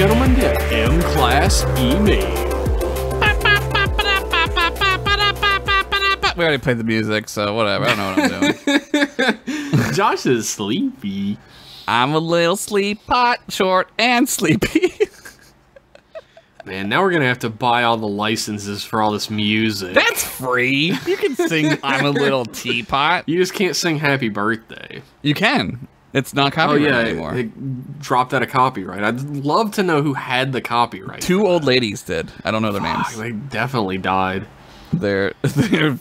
gentlemen, the M-Class email. We already played the music, so whatever. I don't know what I'm doing. Josh is sleepy. I'm a little sleep pot, short and sleepy. Man, now we're gonna have to buy all the licenses for all this music. That's free. You can sing "I'm a Little Teapot." You just can't sing "Happy Birthday." You can. It's not copyright anymore. It dropped out of copyright. I'd love to know who had the copyright. Two old ladies did. I don't know their names. They definitely died. They're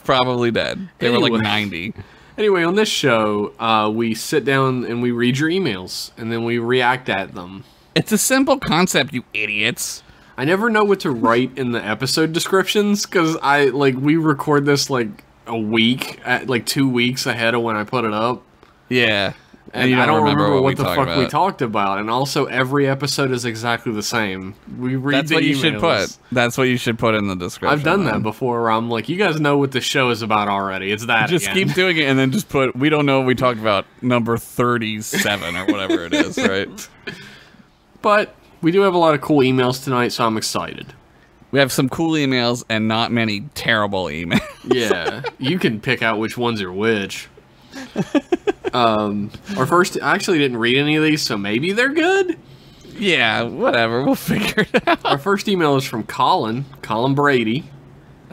probably dead. They were like 90. Anyway, on this show, we sit down and we read your emails, and then we react at them. It's a simple concept, you idiots. I never know what to write in the episode descriptions, because we record this like a week, like 2 weeks ahead of when I put it up. Yeah. And I don't remember what the fuck we talked about. And also, every episode is exactly the same. We read That's the what emails. you should put. That's what you should put in the description. I've done that before, where I'm like, you guys know what the show is about already. It's that Just again. keep doing it and then just put, we don't know what we talked about, number 37 or whatever it is, right? But we do have a lot of cool emails tonight, so I'm excited. We have some cool emails and not many terrible emails. Yeah, you can pick out which ones are which. Our first, I actually didn't read any of these, so maybe they're good. Yeah, whatever. We'll figure it out. Our first email is from Colin Brady.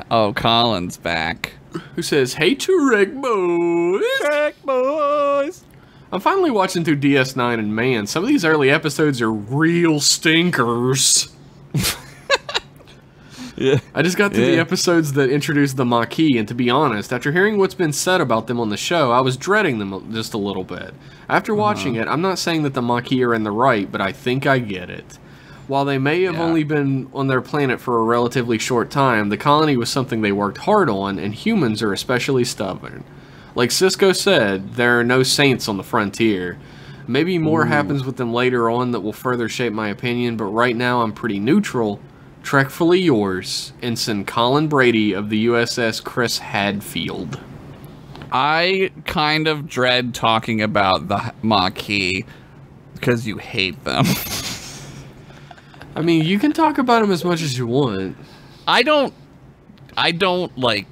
Oh, Colin's back. Who says, "Hey, Turek boys. Turek boys. I'm finally watching through DS9, and man, some of these early episodes are real stinkers." Yeah. I just got through the episodes that introduced the Maquis, and to be honest, after hearing what's been said about them on the show, I was dreading them just a little bit. After watching it, I'm not saying that the Maquis are in the right, but I think I get it. While they may have only been on their planet for a relatively short time, the colony was something they worked hard on, and humans are especially stubborn. Like Cisco said, there are no saints on the frontier. Maybe more happens with them later on that will further shape my opinion, but right now I'm pretty neutral. Trekfully yours, Ensign Colin Brady of the USS Chris Hadfield. I kind of dread talking about the Maquis because you hate them. I mean, you can talk about them as much as you want. I don't like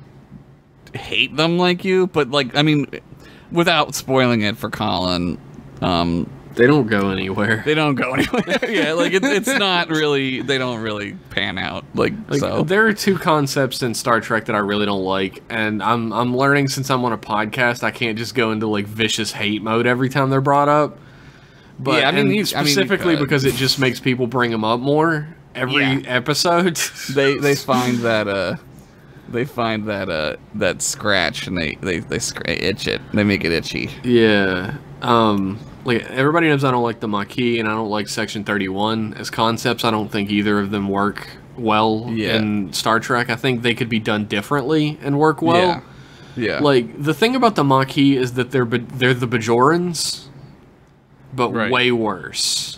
hate them like you, but like, I mean, without spoiling it for Colin, they don't go anywhere. They don't go anywhere. Yeah, like it's not really. They don't really pan out. Like so. There are two concepts in Star Trek that I really don't like, and I'm learning since I'm on a podcast. I can't just go into like vicious hate mode every time they're brought up. But yeah, I mean, specifically because it just makes people bring them up more every episode. They find that that scratch and they itch it. They make it itchy. Yeah. Like everybody knows I don't like the Maquis and I don't like Section 31 as concepts. I don't think either of them work well in Star Trek. I think they could be done differently and work well. Yeah. Like the thing about the Maquis is that they're the Bajorans, but way worse.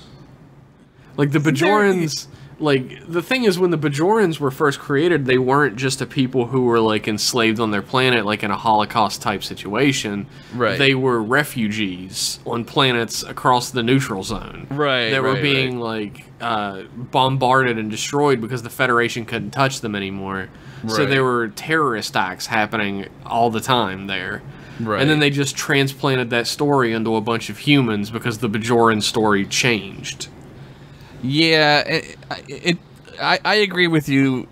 Like the Bajorans, like the thing is when the Bajorans were first created, they weren't just a people who were like enslaved on their planet, like in a Holocaust type situation. Right. They were refugees on planets across the neutral zone. Right. They were being like bombarded and destroyed because the Federation couldn't touch them anymore. Right. So there were terrorist acts happening all the time there. Right. And then they just transplanted that story into a bunch of humans because the Bajoran story changed. Yeah, I agree with you,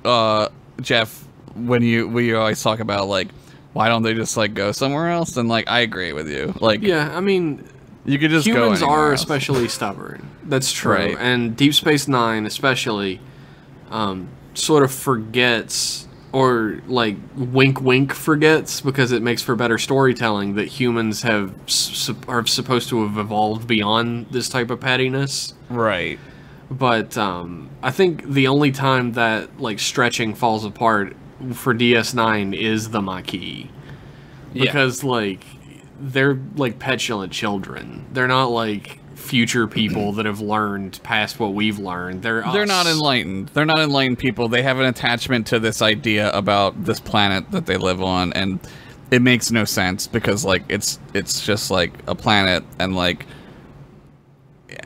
Jeff. When we always talk about like, why don't they just like go somewhere else? And like, I agree with you. Like, yeah, I mean, you could just humans go are else. especially stubborn. That's true. Right. And Deep Space Nine, especially, sort of forgets or like wink forgets because it makes for better storytelling that humans are supposed to have evolved beyond this type of pettiness. Right. But I think the only time that like stretching falls apart for DS9 is the Maquis. Because like they're like petulant children. They're not like future people that have learned past what we've learned. They're not enlightened. They're not enlightened people. They have an attachment to this idea about this planet that they live on, and it makes no sense because like it's just like a planet, and like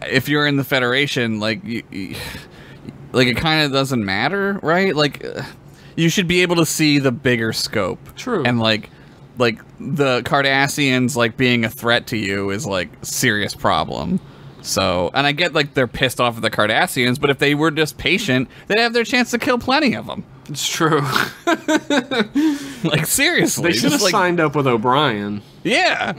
if you're in the Federation, like like it kind of doesn't matter, right? Like you should be able to see the bigger scope. True. And like the Cardassians like being a threat to you is like a serious problem. So, and I get like they're pissed off at the Cardassians, but if they were just patient, they'd have their chance to kill plenty of them. It's true. Like seriously, They should have like, signed up with O'Brien. Yeah.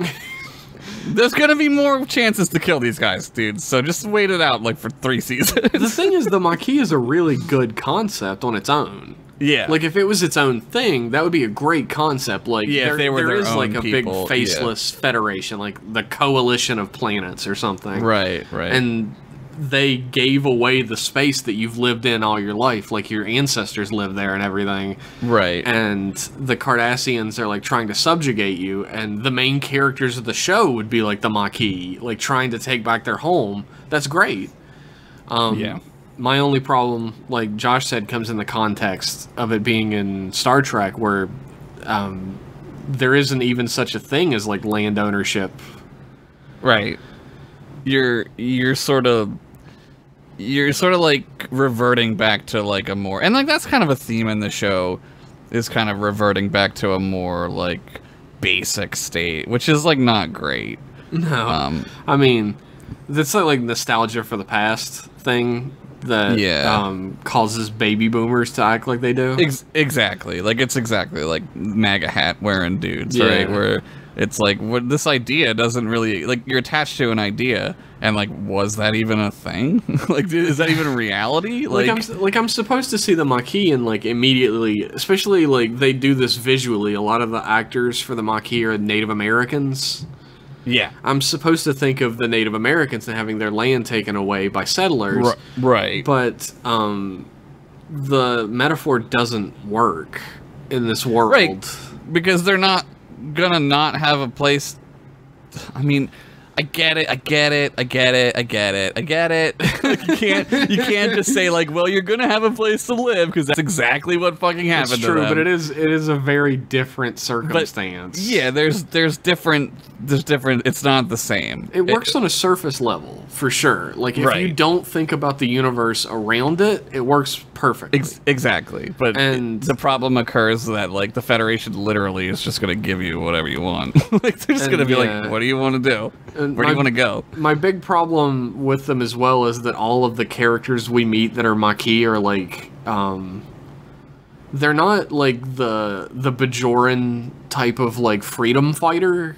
There's gonna be more chances to kill these guys, dude. So just wait it out like for 3 seasons. The thing is, the Maquis is a really good concept on its own. Yeah. Like, if it was its own thing, that would be a great concept. Like, Yeah, if they were their own like a people, big faceless federation, like the Coalition of Planets or something. Right. And they gave away the space that you've lived in all your life, like your ancestors lived there and everything. Right. And the Cardassians are like trying to subjugate you, and the main characters of the show would be like the Maquis, like trying to take back their home. That's great. Yeah. My only problem, like Josh said, comes in the context of it being in Star Trek, where there isn't even such a thing as like land ownership. Right. You're sort of like reverting back to like a more, and like that's kind of a theme in the show, is kind of reverting back to a more like basic state, which is like not great. No, I mean, that's like nostalgia for the past thing that causes baby boomers to act like they do. Exactly. Like it's exactly like MAGA hat wearing dudes, Yeah. right? Where it's like, what, this idea doesn't really, like, you're attached to an idea, and like, was that even a thing? Like, is that even reality? Like I'm supposed to see the Maquis and like immediately, especially like they do this visually. A lot of the actors for the Maquis are Native Americans. yeah. I'm supposed to think of the Native Americans and having their land taken away by settlers. Right. But the metaphor doesn't work in this world. Right. Because they're not gonna not have a place. I mean, I get it. Like, you can't just say like, well, you're gonna have a place to live, because that's exactly what fucking happened. It's to true, them. but it is a very different circumstance. Yeah, there's different. It's not the same. It works on a surface level for sure. Like if you don't think about the universe around it, it works perfectly. Exactly. But the problem occurs that like the Federation literally is just gonna give you whatever you want. Like they're just gonna be like, what do you want to do? Where do you want to go? My big problem with them as well is that all of the characters we meet that are Maquis are like, they're not like the Bajoran type of like freedom fighter.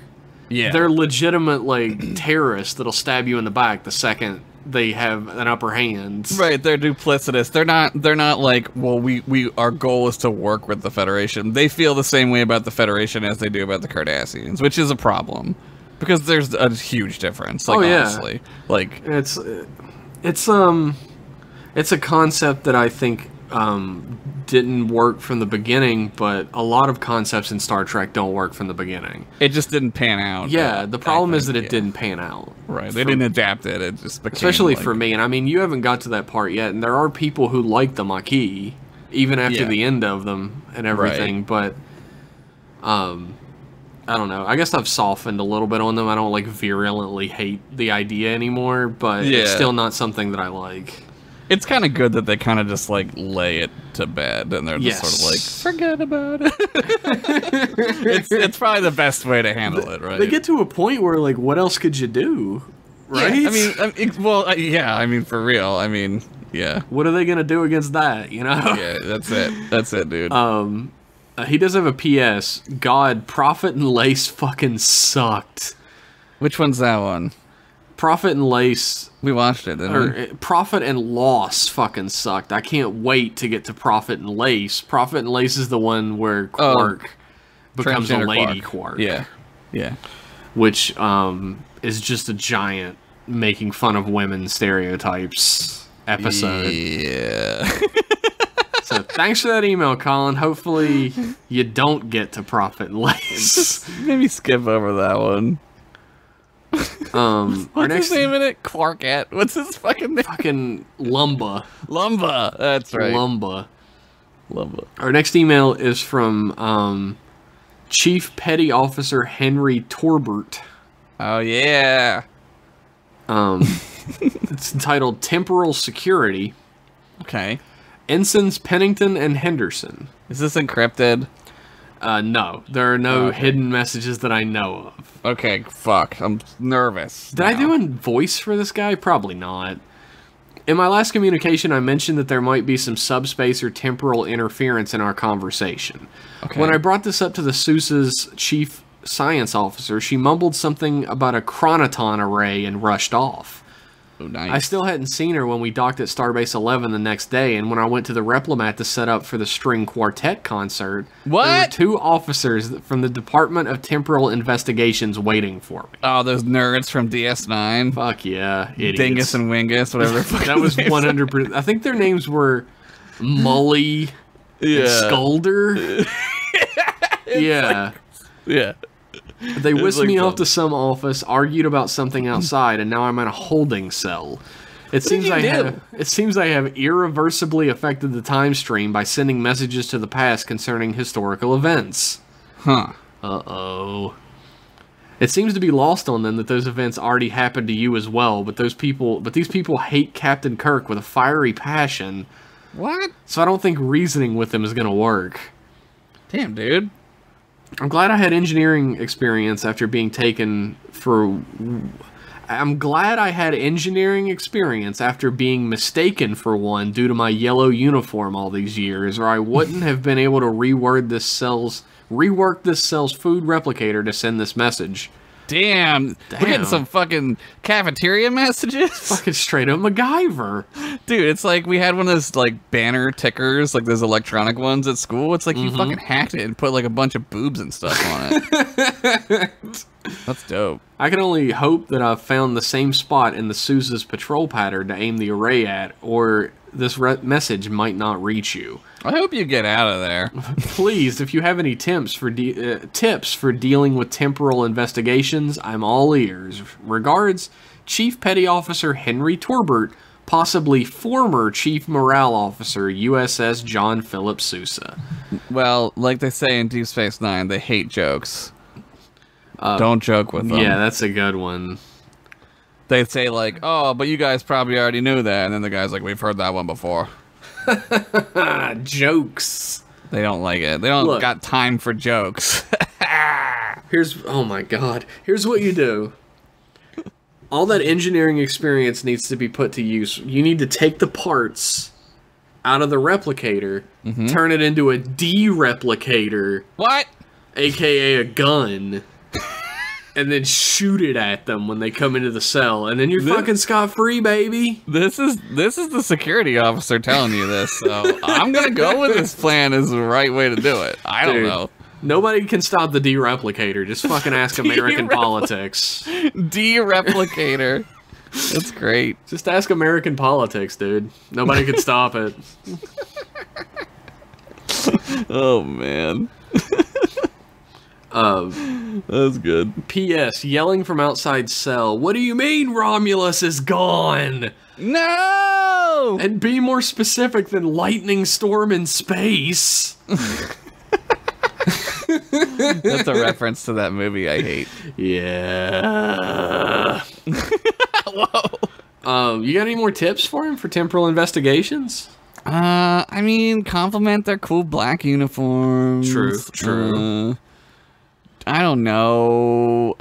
Yeah. They're legitimate like terrorists that'll stab you in the back the second they have an upper hand. Right, they're duplicitous. They're not like, well, we our goal is to work with the Federation. They feel the same way about the Federation as they do about the Cardassians, which is a problem. Because there's a huge difference, like, honestly. Like, it's a concept that I think didn't work from the beginning, but a lot of concepts in Star Trek don't work from the beginning. It just didn't pan out. Yeah, the problem is that it didn't pan out. Right, they didn't adapt it. It just became, especially like, for me, and I mean, you haven't got to that part yet, and there are people who like the Maquis, even after the end of them and everything, but I don't know. I guess I've softened a little bit on them. I don't like virulently hate the idea anymore, but it's still not something that I like. It's kind of good that they kind of just like lay it to bed, and they're just sort of like, forget about it. it's probably the best way to handle it, right? They get to a point where like, what else could you do, right? Yeah, I mean, for real. I mean, yeah. What are they gonna do against that? You know? Yeah, that's it. That's it, dude. He does have a PS. God, Prophet and Lace fucking sucked. Which one's that one? Prophet and Lace. We watched it, didn't we? Prophet and Loss fucking sucked. I can't wait to get to Prophet and Lace. Prophet and Lace is the one where Quark becomes a lady Quark. Yeah. Yeah. Which is just a giant making fun of women stereotypes episode. Yeah. So thanks for that email, Colin. Hopefully you don't get to Prophet and Lace. Maybe skip over that one. What's his name in it? Quarket. What's his fucking name? Fucking Lumba. Lumba. That's right. Lumba. Lumba. Our next email is from Chief Petty Officer Henry Torbert. Oh yeah. It's entitled Temporal Security. Okay. Ensigns Pennington and Henderson. Is this encrypted? No. There are no Okay. hidden messages that I know of. Okay, fuck. I'm nervous. Did I do a voice for this guy? Probably not. In my last communication, I mentioned that there might be some subspace or temporal interference in our conversation. Okay. When I brought this up to the Sousa's chief science officer, she mumbled something about a chronoton array and rushed off. Oh, nice. I still hadn't seen her when we docked at Starbase 11 the next day, and when I went to the Replimat to set up for the string quartet concert, there were What? 2 officers from the Department of Temporal Investigations waiting for me. Oh, those nerds from DS9. Fuck yeah, idiots. Dingus and Wingus, whatever the fuck. That was 100%. I think their names were Mully and Scolder. Yeah. Yeah. They whisked like me off fun. to some office, argued about something outside, and now I'm in a holding cell. It seems you I do? have irreversibly affected the time stream by sending messages to the past concerning historical events. Huh. Uh-oh. It seems to be lost on them that those events already happened to you as well, but these people hate Captain Kirk with a fiery passion, What? so I don't think reasoning with them is going to work. Damn, dude. I'm glad I had engineering experience after being taken for... I'm glad I had engineering experience after being mistaken for one due to my yellow uniform all these years, or I wouldn't have been able to rework this cell's food replicator to send this message. Damn. We're getting some fucking cafeteria messages. Fucking straight up MacGyver. Dude, it's like we had one of those like banner tickers, like those electronic ones at school. It's like you fucking hacked it and put like a bunch of boobs and stuff on it. That's dope. I can only hope that I've found the same spot in the Sousa's patrol pattern to aim the array at, or this message might not reach you. I hope you get out of there. Please, if you have any tips for dealing with temporal investigations, I'm all ears. Regards, Chief Petty Officer Henry Torbert, possibly former Chief Morale Officer, USS John Philip Sousa. Well, like they say in Deep Space Nine, they hate jokes. Don't joke with them. Yeah, that's a good one. They say like, oh, but you guys probably already knew that. And then the guy's like, we've heard that one before. Jokes. They don't like it. They don't Look. got time for jokes. Oh my god. Here's what you do. All that engineering experience needs to be put to use. You need to take the parts out of the replicator, turn it into a de-replicator, What? aka a gun, and then shoot it at them when they come into the cell, and then you're fucking scot-free, baby. This is the security officer telling you this, so I'm gonna go with this plan as the right way to do it. I don't Dude, know. Nobody can stop the de-replicator. Just fucking ask American politics. De-replicator. That's great. Just ask American politics, dude. Nobody can stop it. Oh man. That's good. P.S. Yelling from outside cell. What do you mean Romulus is gone? No! And be more specific than lightning storm in space. That's a reference to that movie I hate. Yeah. Whoa. You got any more tips for him for temporal investigations? I mean, compliment their cool black uniforms. True. I don't know.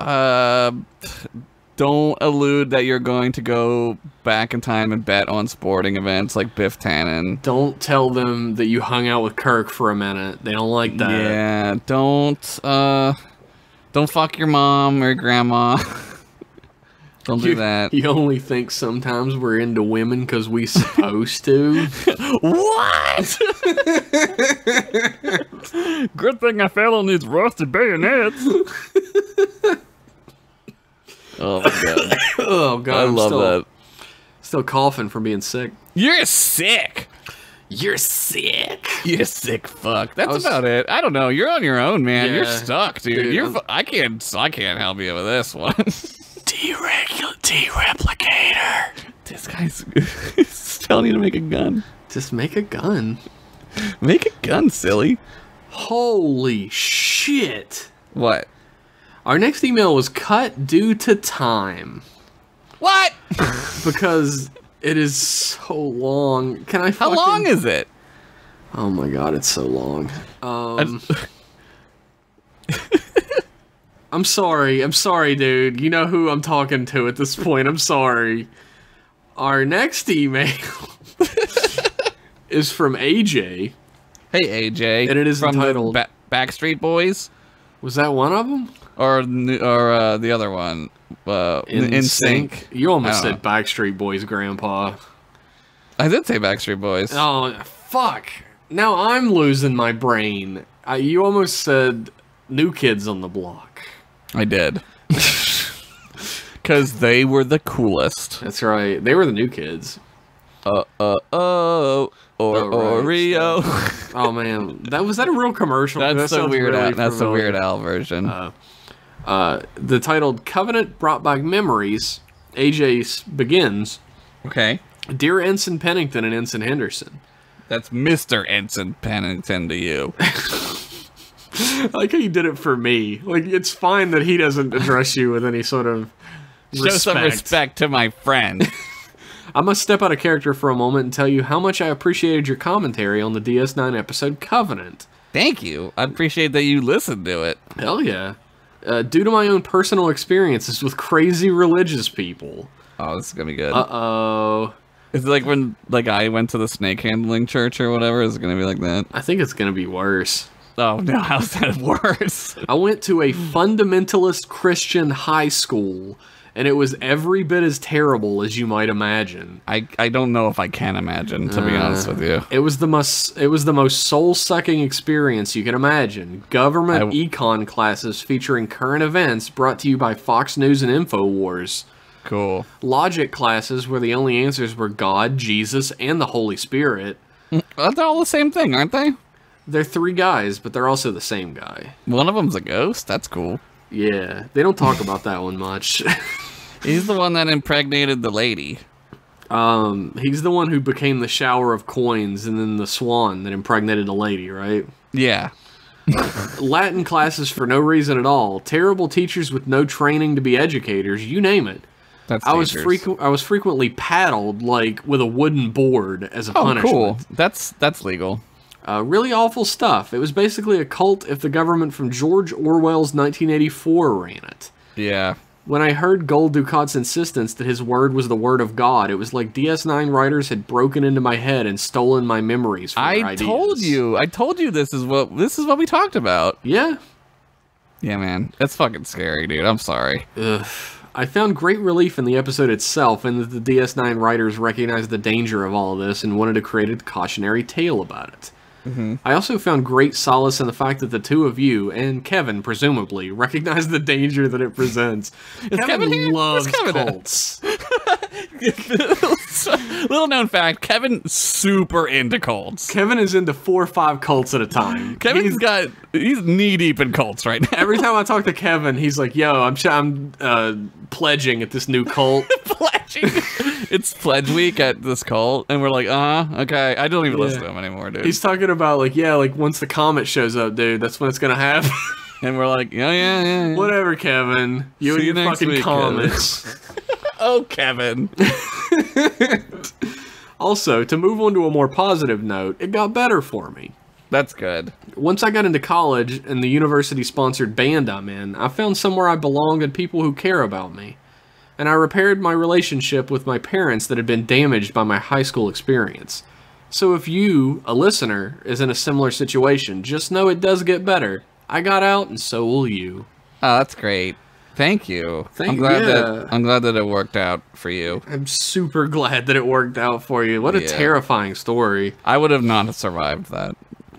Don't allude that you're going to go back in time and bet on sporting events like Biff Tannen. Don't tell them that you hung out with Kirk for a minute. They don't like that. Yeah, don't fuck your mom or your grandma. Don't do that. You only think sometimes we're into women because we supposed to? What? Good thing I fell on these rusty bayonets. Oh my god. Oh god, I I'm love that. Still coughing from being sick. You're sick. You're sick. You sick fuck. That's about it. I don't know. You're on your own, man. You're Yeah. stuck, dude. Dude, You're. I can't help you with this one. De-replicator. This guy's he's telling you to make a gun. Just make a gun. Make a gun, silly. Holy shit. What? Our next email was cut due to time. What? Because It is so long. Can I How long is it? Oh my god, it's so long. I'm sorry, dude. You know who I'm talking to at this point. I'm sorry. Our next email is from AJ. Hey, AJ. And it is from entitled... the Backstreet Boys? Was that one of them? Or the other one? In Sync. You almost said Backstreet Boys, Grandpa. I did say Backstreet Boys. Oh, fuck. Now I'm losing my brain. You almost said New Kids on the Block. I did. Because they were the coolest. That's right. They were the New Kids. Oreo. Oh man, was that a real commercial? That's the Weird Al. That's the Weird Al version. The titled "Covenant Brought Back Memories." AJ begins. Okay. Dear Ensign Pennington and Ensign Henderson. That's Mr. Ensign Pennington to you. I like how you did it for me. Like, it's fine that he doesn't address you with any sort of respect. Show some respect to my friend. I must step out of character for a moment and tell you how much I appreciated your commentary on the DS9 episode Covenant. Thank you. I appreciate that you listened to it. Hell yeah. Due to my own personal experiences with crazy religious people. Oh, this is gonna be good. Uh-oh. Is it like when I went to the snake handling church or whatever? Is it gonna be like that? I think it's gonna be worse. Oh no, how's that worse? I went to a fundamentalist Christian high school, and it was every bit as terrible as you might imagine. I don't know if I can imagine, to be honest with you. It was the most soul-sucking experience you can imagine. Government econ classes featuring current events brought to you by Fox News and InfoWars. Cool. Logic classes where the only answers were God, Jesus, and the Holy Spirit. They're all the same thing, aren't they? They're three guys, but they're also the same guy. One of them's a ghost? That's cool. Yeah, they don't talk about that one much. He's the one that impregnated the lady. He's the one who became the shower of coins and then the swan that impregnated the lady, right? Yeah. Latin classes for no reason at all. Terrible teachers with no training to be educators. You name it. That's I was frequently paddled like with a wooden board as a punishment. Cool. That's legal. Really awful stuff. It was basically a cult if the government from George Orwell's 1984 ran it. Yeah. When I heard Gul Dukat's insistence that his word was the word of God, it was like DS9 writers had broken into my head and stolen my memories from their ideas. I told you this is what we talked about. Yeah. Yeah, man. That's fucking scary, dude. I'm sorry. Ugh. I found great relief in the episode itself, and that the DS9 writers recognized the danger of all of this and wanted to create a cautionary tale about it. Mm-hmm. I also found great solace in the fact that the two of you, and Kevin, presumably, recognize the danger that it presents. Kevin loves cults. Little known fact, Kevin's super into cults. Kevin is into 4 or 5 cults at a time. He's knee deep in cults right now. Every time I talk to Kevin, he's like, "Yo, I'm pledging at this new cult." Pledging. It's pledge week at this cult, and we're like, okay. I don't even listen to him anymore, dude. He's talking about like, once the comet shows up, dude, that's when it's gonna happen. And we're like, yeah. Whatever, Kevin. You and your fucking week, comets. Oh, Kevin. Also, to move on to a more positive note, it got better for me. That's good. Once I got into college and the university-sponsored band I'm in, I found somewhere I belonged and people who care about me. And I repaired my relationship with my parents that had been damaged by my high school experience. So if you, a listener, is in a similar situation, just know it does get better. I got out, and so will you. Oh, that's great. Thank you. I'm glad that it worked out for you. I'm super glad that it worked out for you. What a terrifying story. I would have not survived that.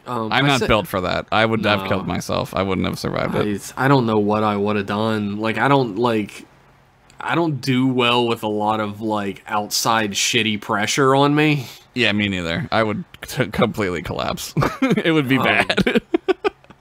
I'm not built for that. I would have killed myself. I wouldn't have survived it. I don't know what I would have done. Like, I don't do well with a lot of, like, outside shitty pressure on me. Yeah, me neither. I would completely collapse. It would be bad.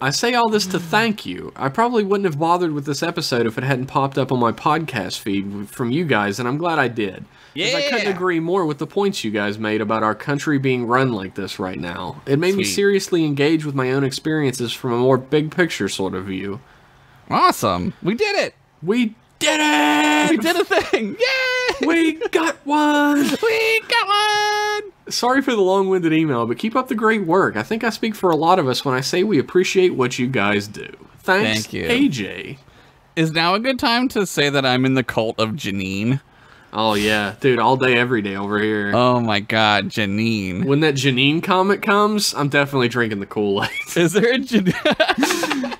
I say all this to thank you. I probably wouldn't have bothered with this episode if it hadn't popped up on my podcast feed from you guys, and I'm glad I did. Yeah. I couldn't agree more with the points you guys made about our country being run like this right now. It made me seriously engage with my own experiences from a more big picture sort of view. Awesome. We did it. We did it! We did a thing! Yay! We got one! We Sorry for the long-winded email, but keep up the great work. I think I speak for a lot of us when I say we appreciate what you guys do. Thanks, Thank you. AJ. Is now a good time to say that I'm in the cult of Janine? Oh, yeah. Dude, all day, every day over here. Oh my god, Janine. When that Janine comic comes, I'm definitely drinking the Kool-Aid. Is there a Janine?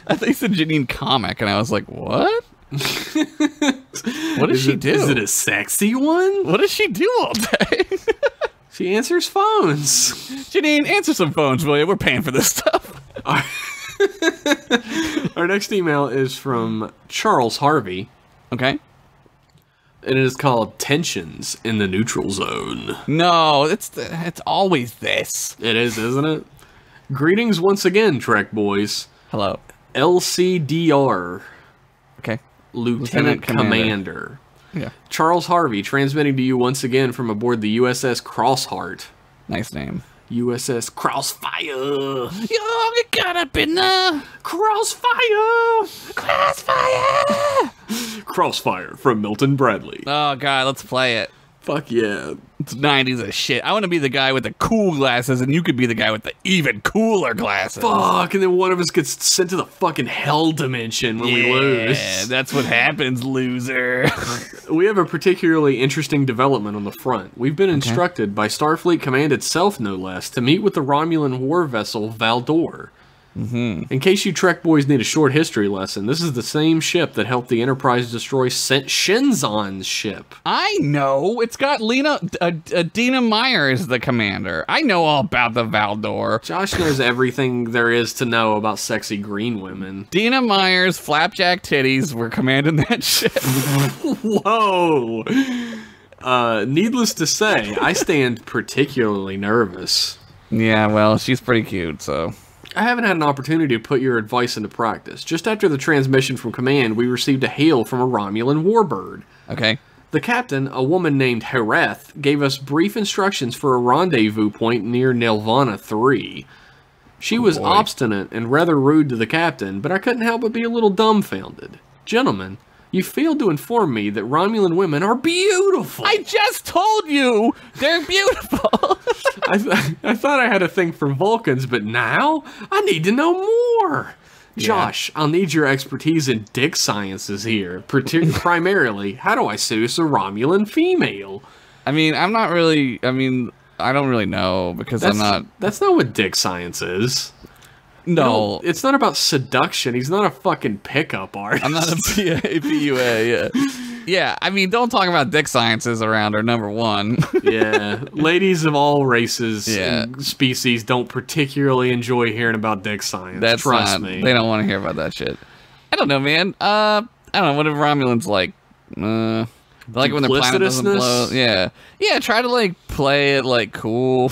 I think it's a Janine comic, and I was like, what? What does she do? Is it a sexy one? What does she do all day? She answers phones. Janine, answer some phones, will you? We're paying for this stuff. Our next email is from Charles Harvey. Okay. And it is called Tensions in the Neutral Zone. No, it's always this. It is, isn't it? Greetings once again, Trek boys. Hello. LCDR. Okay. Lieutenant Commander. Yeah. Charles Harvey transmitting to you once again from aboard the USS Crossheart. Nice name. USS Crossfire. Yo, you got up in the Crossfire. crossfire. Crossfire from Milton Bradley. Oh god, let's play it. Fuck yeah. It's 90s as shit. I want to be the guy with the cool glasses, and you could be the guy with the even cooler glasses. Fuck, and then one of us gets sent to the fucking hell dimension when we lose. Yeah, that's what happens, loser. We have a particularly interesting development on the front. We've been instructed by Starfleet Command itself, no less, to meet with the Romulan war vessel Valdor. In case you Trek boys need a short history lesson, this is the same ship that helped the Enterprise destroy Shenzon's ship. I know. It's got Dina Meyer as the commander. I know all about the Valdor. Josh knows everything there is to know about sexy green women. Dina Meyer's flapjack titties were commanding that ship. Whoa! Needless to say, I stand particularly nervous. Yeah, well, she's pretty cute, so... I haven't had an opportunity to put your advice into practice. Just after the transmission from command, we received a hail from a Romulan warbird. Okay. The captain, a woman named Hereth, gave us brief instructions for a rendezvous point near Nelvana 3. She was obstinate and rather rude to the captain, but I couldn't help but be a little dumbfounded. Gentlemen, you failed to inform me that Romulan women are beautiful. I just told you they're beautiful. I thought I had a thing for Vulcans, but now I need to know more. Josh, I'll need your expertise in dick sciences here. Primarily, how do I seduce a Romulan female? I mean, I don't really know because I'm not... That's not what dick science is. No. It's not about seduction. He's not a fucking pickup artist. I'm not a PUA, yeah. Yeah, I mean, don't talk about dick sciences around her, number one. Yeah. Ladies of all races and species don't particularly enjoy hearing about dick science. Trust me. They don't want to hear about that shit. I don't know, man. I don't know. What are Romulans like? Like when their planet doesn't blow. Yeah. Yeah, try to, like, play it, like, cool.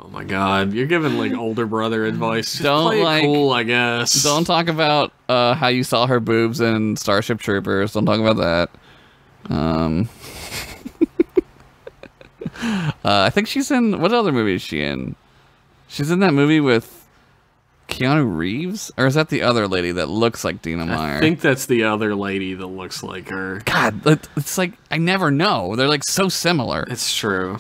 Oh my god, you're giving like older brother advice. Just don't play it like cool, I guess. Don't talk about how you saw her boobs in Starship Troopers. Don't talk about that. I think she's in what other movie is she in? She's in that movie with Keanu Reeves, or is that the other lady that looks like Dina Meyer? I think that's the other lady that looks like her. God, it's like I never know. They're like so similar. It's true.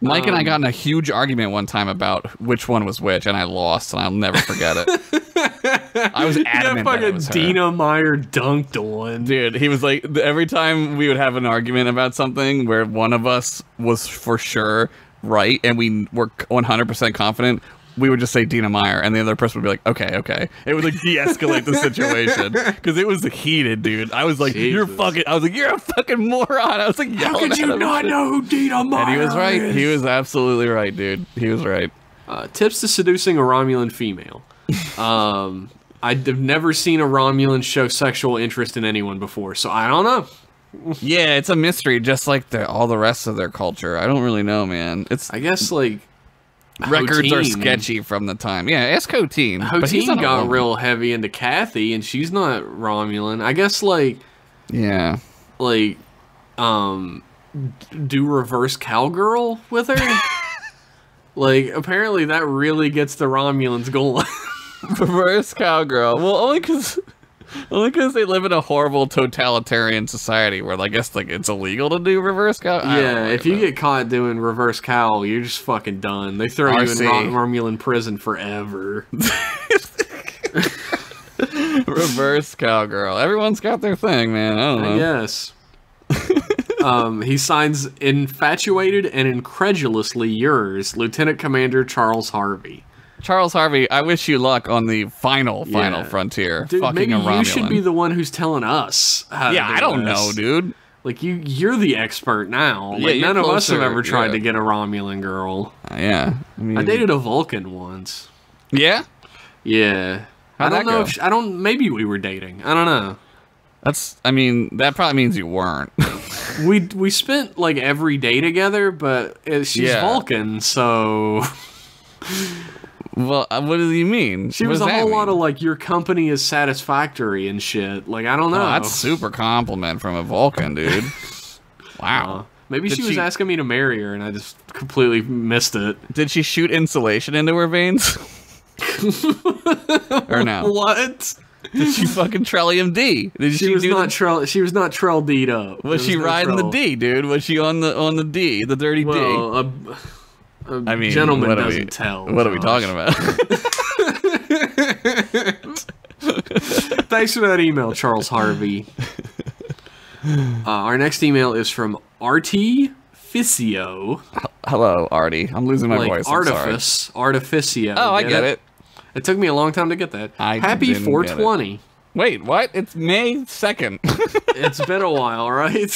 Mike and I got in a huge argument one time about which one was which, and I lost, and I'll never forget it. I was adamant that it was her. Dina Meyer dunked on. Dude, he was like, every time we would have an argument about something where one of us was for sure right, and we were 100% confident, we would just say Dina Meyer, and the other person would be like, okay. It would like de-escalate the situation because it was heated, dude. I was like, you're a fucking moron. I was like, how could you not know who Dina Meyer And he was right. is? He was absolutely right, dude. He was right. Tips to seducing a Romulan female. I've never seen a Romulan show sexual interest in anyone before, so I don't know. Yeah, it's a mystery, just like all the rest of their culture. I don't really know, man. I guess like. Records are Hotine. sketchy from the time. Yeah, ask Hotine. Hotine got real heavy into Kathy, and she's not Romulan. I guess, like... Yeah. Like, do reverse cowgirl with her? Like, apparently that really gets the Romulans going. Reverse cowgirl. Well, only because Only because they live in a horrible totalitarian society where I guess like it's illegal to do reverse cow. Yeah, if you get caught doing reverse cowl, you're just fucking done. They throw you in Romulan prison forever. Reverse cowgirl. Everyone's got their thing, man. I don't know. Yes. He signs infatuated and incredulously yours, Lieutenant Commander Charles Harvey. Charles Harvey, I wish you luck on the final frontier. Dude, fucking maybe a Romulan. you should be the one who's telling us how to do I don't this. know, dude. Like, you're the expert now. Like, you're none of us have closer, ever tried to get a Romulan girl. Yeah. I mean, I dated a Vulcan once. Yeah? Yeah. How'd I don't that know go? if... maybe we were dating. I don't know. That probably means you weren't. We spent, like, every day together, but she's Vulcan, so... Well, what do you mean? She was a whole lot of, like, your company is satisfactory and shit. Like, I don't know. Oh, that's super compliment from a Vulcan, dude. Wow. Maybe she was asking me to marry her, and I just completely missed it. Did she shoot insulation into her veins? Or no? What? Did she fucking Trellium D? She was not Trell D'd up. Was she riding the D, dude? Was she on the D, the dirty D? I mean, gentleman doesn't tell. What are we talking about? Thanks for that email, Charles Harvey. Our next email is from Artificio. Hello, Artie. I'm losing my voice. Artificio. Oh, I get it. It took me a long time to get that. Happy 420. Wait, what? It's May 2nd. It's been a while, right?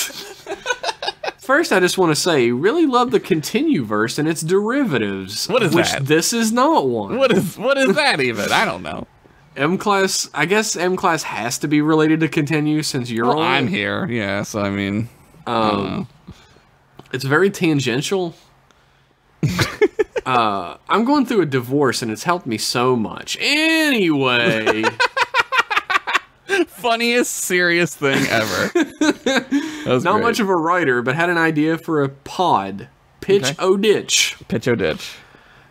First, I just want to say, really love the continue verse and its derivatives. What is which that? This is not one. What is that even? I don't know. M-Class, I guess M-Class has to be related to continue since you're on. I'm here, yeah, so I mean, I don't know. It's very tangential. I'm going through a divorce and it's helped me so much. Anyway. Funniest serious thing ever. Not much of a writer, but had an idea for a pod. Pitch O Ditch. Pitch O Ditch.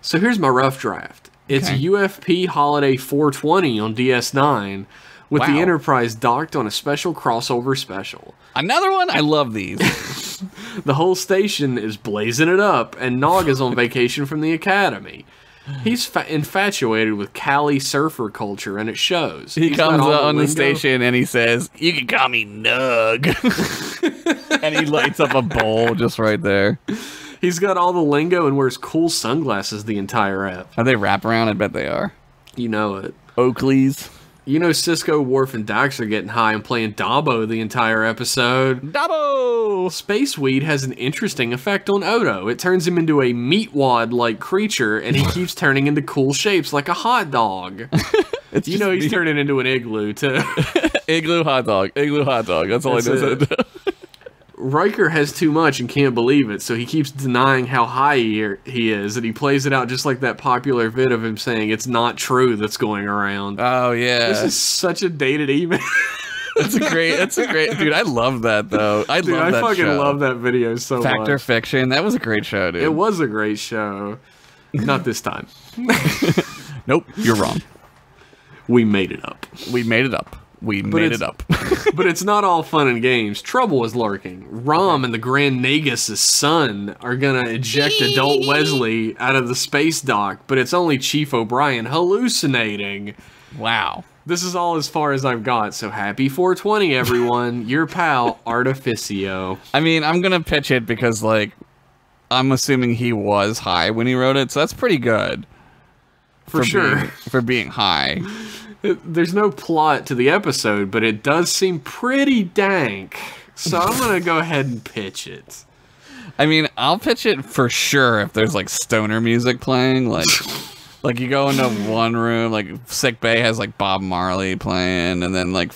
So here's my rough draft. It's UFP Holiday 420 on DS9 with the Enterprise docked on a special crossover special. Another one? I love these. The whole station is blazing it up, and Nog is on vacation from the Academy. He's infatuated with Cali surfer culture, and it shows. He comes on the station and he says, "You can call me Nug." And he lights up a bowl just right there. He's got all the lingo and wears cool sunglasses the entire app. Are they wraparound? I bet they are. You know it. Oakleys. You know Cisco, Worf, and Dax are getting high and playing Dabo the entire episode. Dabo! Space weed has an interesting effect on Odo. It turns him into a meatwad-like creature, and he keeps turning into cool shapes like a hot dog. You know he's turning into an igloo, too. Igloo hot dog. Igloo hot dog. That's all I know. Riker has too much and can't believe it, so he keeps denying how high he is, and he plays it out just like that popular vid of him saying it's not true that's going around. Oh, yeah. This is such a dated email. That's a great, dude, I love that, though. I fucking love that video so much. Fact or Fiction, that was a great show, dude. It was a great show. Not this time. Nope, you're wrong. We made it up. We made it up. We made it up. But it's not all fun and games. Trouble is lurking. Rom and the Grand Nagus' son are gonna eject adult Wesley out of the space dock, but it's only Chief O'Brien hallucinating. Wow. This is all as far as I've got, so happy 420, everyone. Your pal, Artificio. I mean, I'm gonna pitch it because, like, I'm assuming he was high when he wrote it, so that's pretty good. For sure. For being high. There's no plot to the episode, but it does seem pretty dank. So I'm going to go ahead and pitch it. I mean, I'll pitch it for sure if there's, like, stoner music playing. Like, like you go into one room, like, Sick Bay has, like, Bob Marley playing, and then, like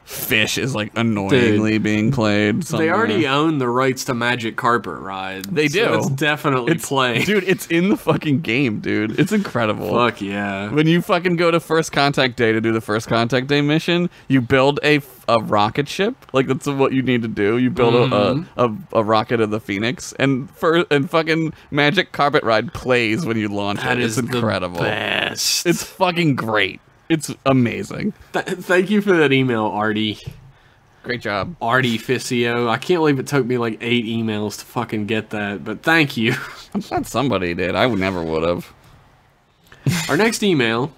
Fish is, like, annoyingly being played somewhere. They already own the rights to Magic Carpet Ride. They do. So it's definitely playing. Dude, it's in the fucking game, dude. It's incredible. Fuck yeah. When you fucking go to First Contact Day to do the First Contact Day mission, you build a rocket ship. Like, that's what you need to do. You build a rocket of the Phoenix, and fucking Magic Carpet Ride plays when you launch it. It's incredible. The best. It's fucking great. It's amazing. Thank you for that email, Artie. Great job. Artie Ficio. I can't believe it took me like 8 emails to fucking get that, but thank you. I'm glad somebody did. I never would have. Our next email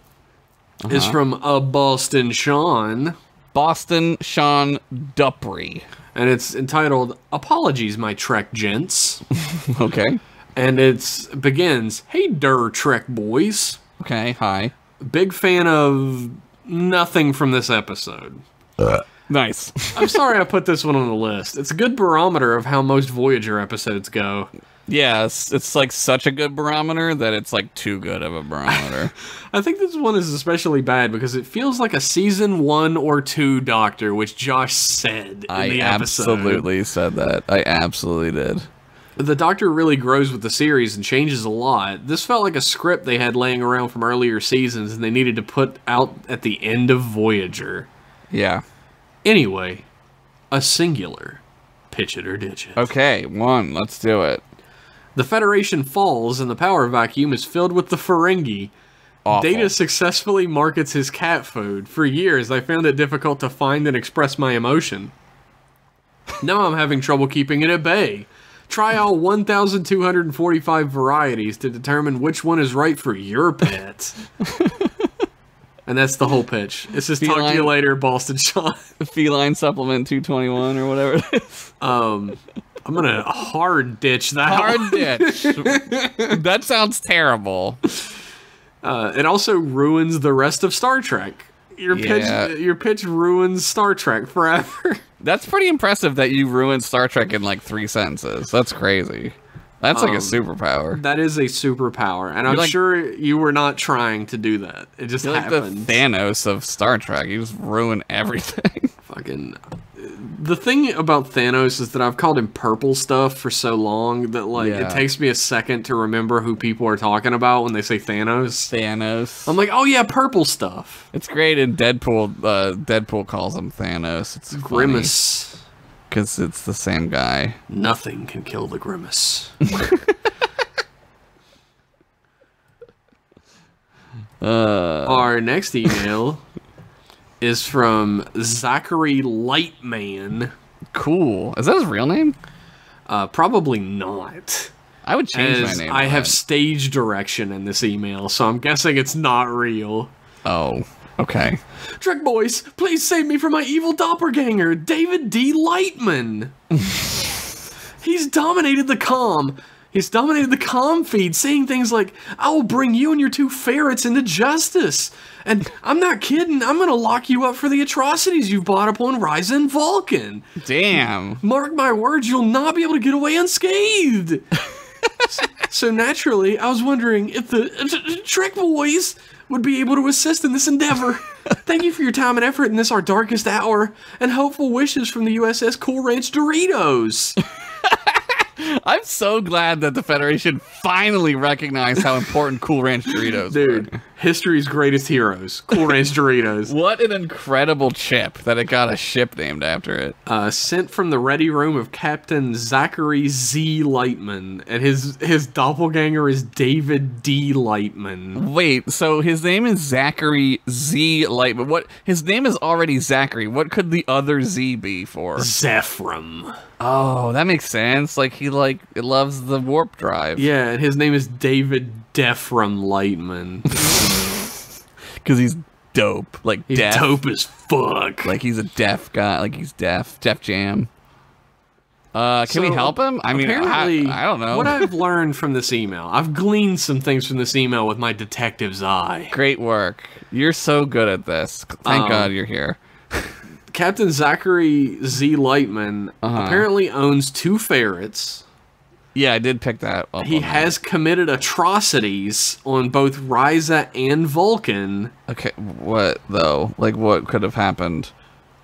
is from Boston Sean. Boston Sean Dupree. And it's entitled, Apologies, My Trek Gents. Okay. And it begins, Hey Trek boys. Okay, hi. Big fan of nothing from this episode. Nice. I'm sorry I put this one on the list. It's a good barometer of how most Voyager episodes go. Yeah, it's like such a good barometer that it's like too good of a barometer. I think this one is especially bad because it feels like a season 1 or 2 Doctor, which Josh said in the episode. I absolutely said that. I absolutely did. The Doctor really grows with the series and changes a lot. This felt like a script they had laying around from earlier seasons and they needed to put out at the end of Voyager. Yeah. Anyway, a singular. Pitch it or ditch it. Okay, let's do it. The Federation falls and the power vacuum is filled with the Ferengi. Awful. Data successfully markets his cat food. For years, I found it difficult to find and express my emotion. Now I'm having trouble keeping it at bay. Try all 1,245 varieties to determine which one is right for your pet. And that's the whole pitch. It's just talk to you later, Boston Sean. Feline Supplement 221 or whatever it is. I'm gonna hard ditch that. Hard ditch. That sounds terrible. It also ruins the rest of Star Trek. Your pitch ruins Star Trek forever. That's pretty impressive that you ruined Star Trek in like 3 sentences. That's crazy. That's like a superpower. That is a superpower, and I'm sure you were not trying to do that. It just happened. Like the Thanos of Star Trek. You just ruin everything. Fucking. The thing about Thanos is that I've called him purple stuff for so long that it takes me a second to remember who people are talking about when they say Thanos. I'm like, oh yeah, purple stuff. It's great in Deadpool. Deadpool calls him Thanos. It's Grimace. Because it's the same guy. Nothing can kill the Grimace. Our next email is from Zachary Lightman. Cool. Is that his real name? Probably not. I would change my name. I have stage direction in this email, so I'm guessing it's not real. Oh, okay. Trek boys, please save me from my evil doppelganger, David D. Lightman. He's dominated the comm. He's dominated the comm feed, saying things like, I will bring you and your 2 ferrets into justice. And I'm not kidding, I'm going to lock you up for the atrocities you've brought upon Ryza and Vulcan. Damn. Mark my words, you'll not be able to get away unscathed. So naturally, I was wondering if the Trek boys would be able to assist in this endeavor. Thank you for your time and effort in this our darkest hour, and hopeful wishes from the USS Cool Ranch Doritos. I'm so glad that the Federation finally recognized how important Cool Ranch Doritos Dude, were. History's greatest heroes. Cool Ranch Doritos. What an incredible chip that it got a ship named after it. Sent from the ready room of Captain Zachary Z. Lightman, and his doppelganger is David D. Lightman. Wait, so his name is Zachary Z. Lightman. What? His name is already Zachary. What could the other Z be for? Zephram. Oh, that makes sense. Like, he, loves the warp drive. Yeah, and his name is David Defram Lightman. Because he's dope. Like, he's deaf. dope as fuck. Like, he's a deaf guy. Like, he's deaf. Def Jam. Can we help him? I mean, apparently, I don't know. What I've learned from this email, I've gleaned some things from this email with my detective's eye. Great work. You're so good at this. Thank God you're here. Captain Zachary Z. Lightman apparently owns 2 ferrets. Yeah, I did pick that up. He has committed atrocities on both Ryza and Vulcan. Okay, what, though? Like, what could have happened?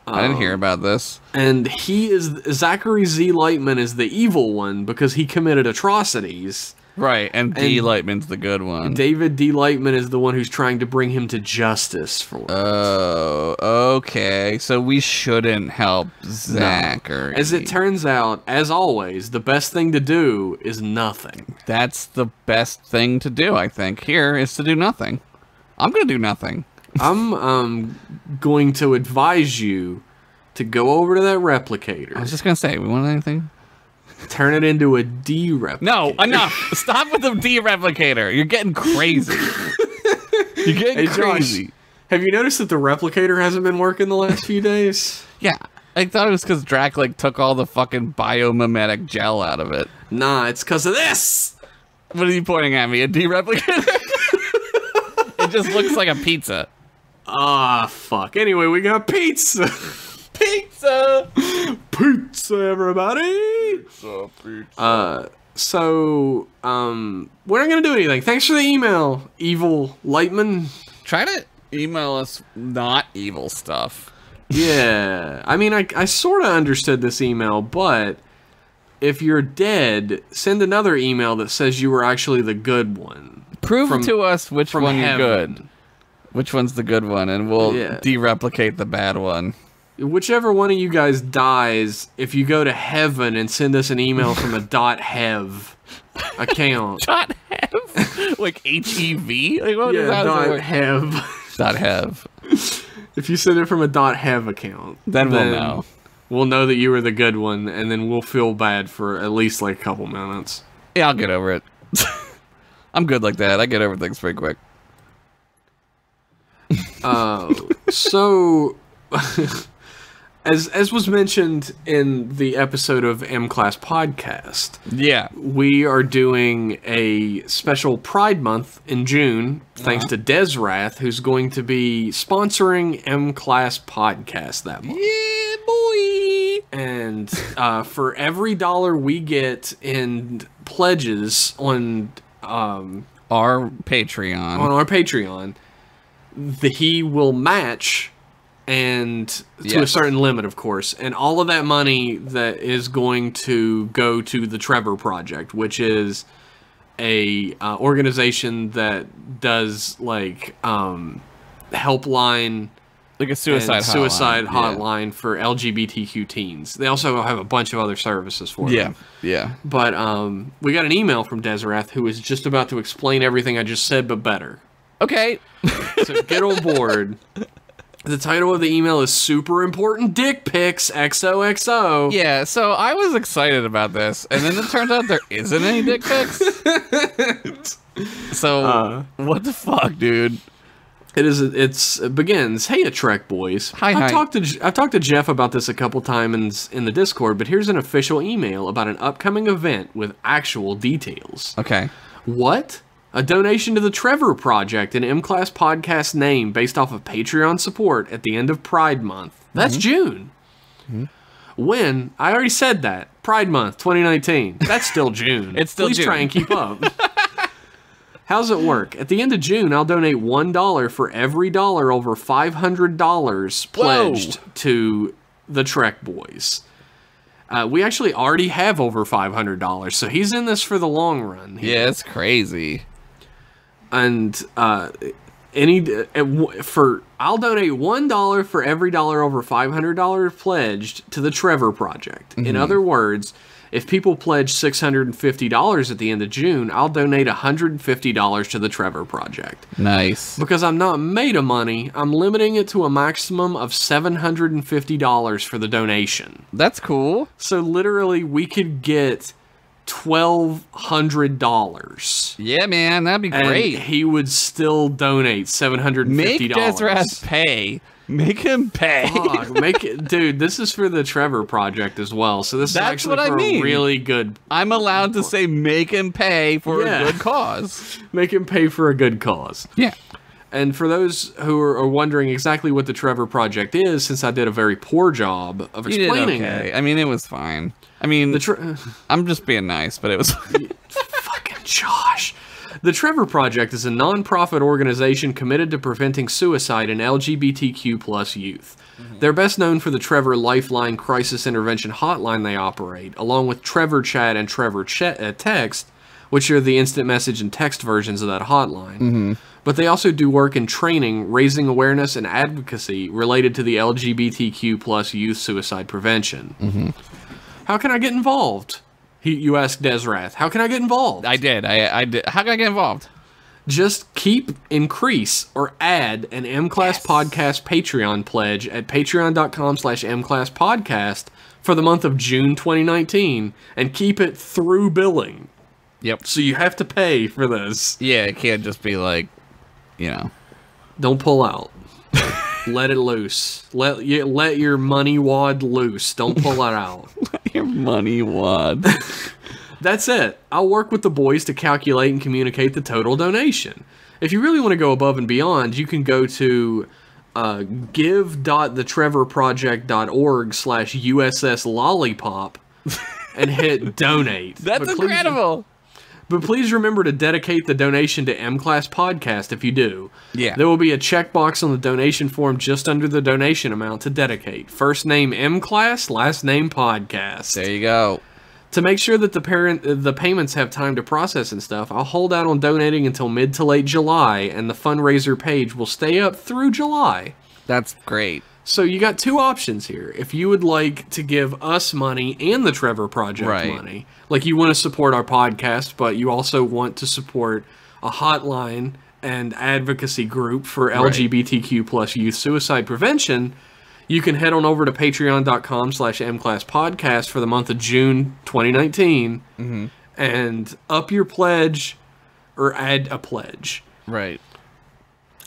I didn't hear about this. And Zachary Z. Lightman is the evil one because he committed atrocities. Right, and D. Lightman's the good one. David D. Lightman is the one who's trying to bring him to justice for it. Oh, okay. So we shouldn't help Zachary. No. As it turns out, as always, the best thing to do is nothing. That's the best thing to do, I think. Here is to do nothing. I'm going to do nothing. I'm going to advise you to go over to that I replicator, was just gonna say, we want anything? turn it into a D-replicator. No, enough. Stop with the D-replicator. You're getting crazy. You're getting Hey, crazy. Josh, have you noticed that the replicator hasn't been working the last few days? Yeah, I thought it was because Drac like took all the fucking biomimetic gel out of it. Nah, it's because of this. What are you pointing at me? A D-replicator? It just looks like a pizza. Ah, fuck. Anyway, we got pizza. Pizza. Pizza, everybody. So, we're not gonna do anything. Thanks for the email, Evil Lightman. Try to email us not evil stuff. Yeah, I mean, I sort of understood this email, but if you're dead, send another email that says you were actually the good one. Prove to us which from one you're heaven. good. Which one's the good one, and we'll Yeah. de-replicate the bad one. Whichever one of you guys dies, if you go to heaven and send us an email from a .hev account. .hev? Like H-E-V? Like, what is Yeah, that? .hev. .hev. If you send it from a .hev account, Then we'll know. We'll know that you were the good one, and then we'll feel bad for at least like a couple minutes. Yeah, I'll get over it. I'm good like that. I get over things pretty quick. So, as was mentioned in the episode of M Class Podcast, Yeah. we are doing a special Pride Month in June, thanks to Desrath, who's going to be sponsoring M Class Podcast that month. Yeah, boy. And for every dollar we get in pledges on Our Patreon. our Patreon, he will match, and to a Yes. certain limit, of course. And all of that money that is going to go to the Trevor Project, which is a organization that does like helpline. Like a suicide And hotline. suicide Yeah. hotline for LGBTQ teens. They also have a bunch of other services for Yeah. them. Yeah. But we got an email from Deserath who is just about to explain everything I just said, but better. Okay. So get on board. The title of the email is Super Important Dick Pics XOXO. Yeah, so I was excited about this, and then it turns out there isn't any dick pics. So, what the fuck, dude? It begins. Hey, Trek boys. Hi. I've talked to Jeff about this a couple times in the Discord, but here's an official email about an upcoming event with actual details. Okay. What? A donation to the Trevor Project, an M-Class podcast name based off of Patreon support at the end of Pride Month. That's June. When? I already said that. Pride Month, 2019. That's still June. It's still Please June. try and keep up. How's it work? At the end of June, I'll donate $1 for every dollar over $500 pledged to the Trek Boys. We actually already have over $500, so he's in this for the long run. Yeah, it's crazy. And I'll donate $1 for every dollar over $500 pledged to the Trevor Project. In other words, if people pledge $650 at the end of June, I'll donate $150 to the Trevor Project. Nice. Because I'm not made of money, I'm limiting it to a maximum of $750 for the donation. That's cool. So literally, we could get $1,200. Yeah, man, that'd be And great. he would still donate $750. Make Desrat pay. Make him pay. Fuck, make it, dude. This is for the Trevor Project as well. So this That's is actually what I for mean. a really good. I'm allowed to say make him pay for Yeah. a good cause. Make him pay for a good cause. Yeah. And for those who are wondering exactly what the Trevor Project is, since I did a very poor job of You did explaining okay. it, I mean, it was fine. I mean, I'm just being nice, but it was. fucking Josh. The Trevor Project is a non-profit organization committed to preventing suicide in LGBTQ plus youth. They're best known for the Trevor Lifeline crisis intervention hotline they operate, along with Trevor Chat and Trevor Text, which are the instant message and text versions of that hotline. But they also do work in training, raising awareness, and advocacy related to the LGBTQ plus youth suicide prevention. How can I get involved? You asked Desrath. How can I get involved? I did. I did. How can I get involved? Just increase, or add an M-Class Podcast Patreon pledge at patreon.com/mclasspodcast for the month of June 2019, and keep it through billing. Yep. So you have to pay for this. Yeah, it can't just be like, you know. Don't pull out. Let it loose. Let your money wad loose. Don't pull it out. Your money wad. That's it. I'll work with the boys to calculate and communicate the total donation. If you really want to go above and beyond, you can go to give.thetrevorproject.org/USS Lollipop and hit donate. That's incredible. But please remember to dedicate the donation to M-Class Podcast if you do. Yeah. There will be a checkbox on the donation form just under the donation amount to dedicate. First name M-Class, last name Podcast. There you go. To make sure that the payments have time to process and stuff, I'll hold out on donating until mid to late July, and the fundraiser page will stay up through July. That's great. So you got two options here. If you would like to give us money and the Trevor Project money, like you want to support our podcast, but you also want to support a hotline and advocacy group for LGBTQ plus youth suicide prevention, you can head on over to patreon.com/mclasspodcast for the month of June 2019 and up your pledge or add a pledge. Right.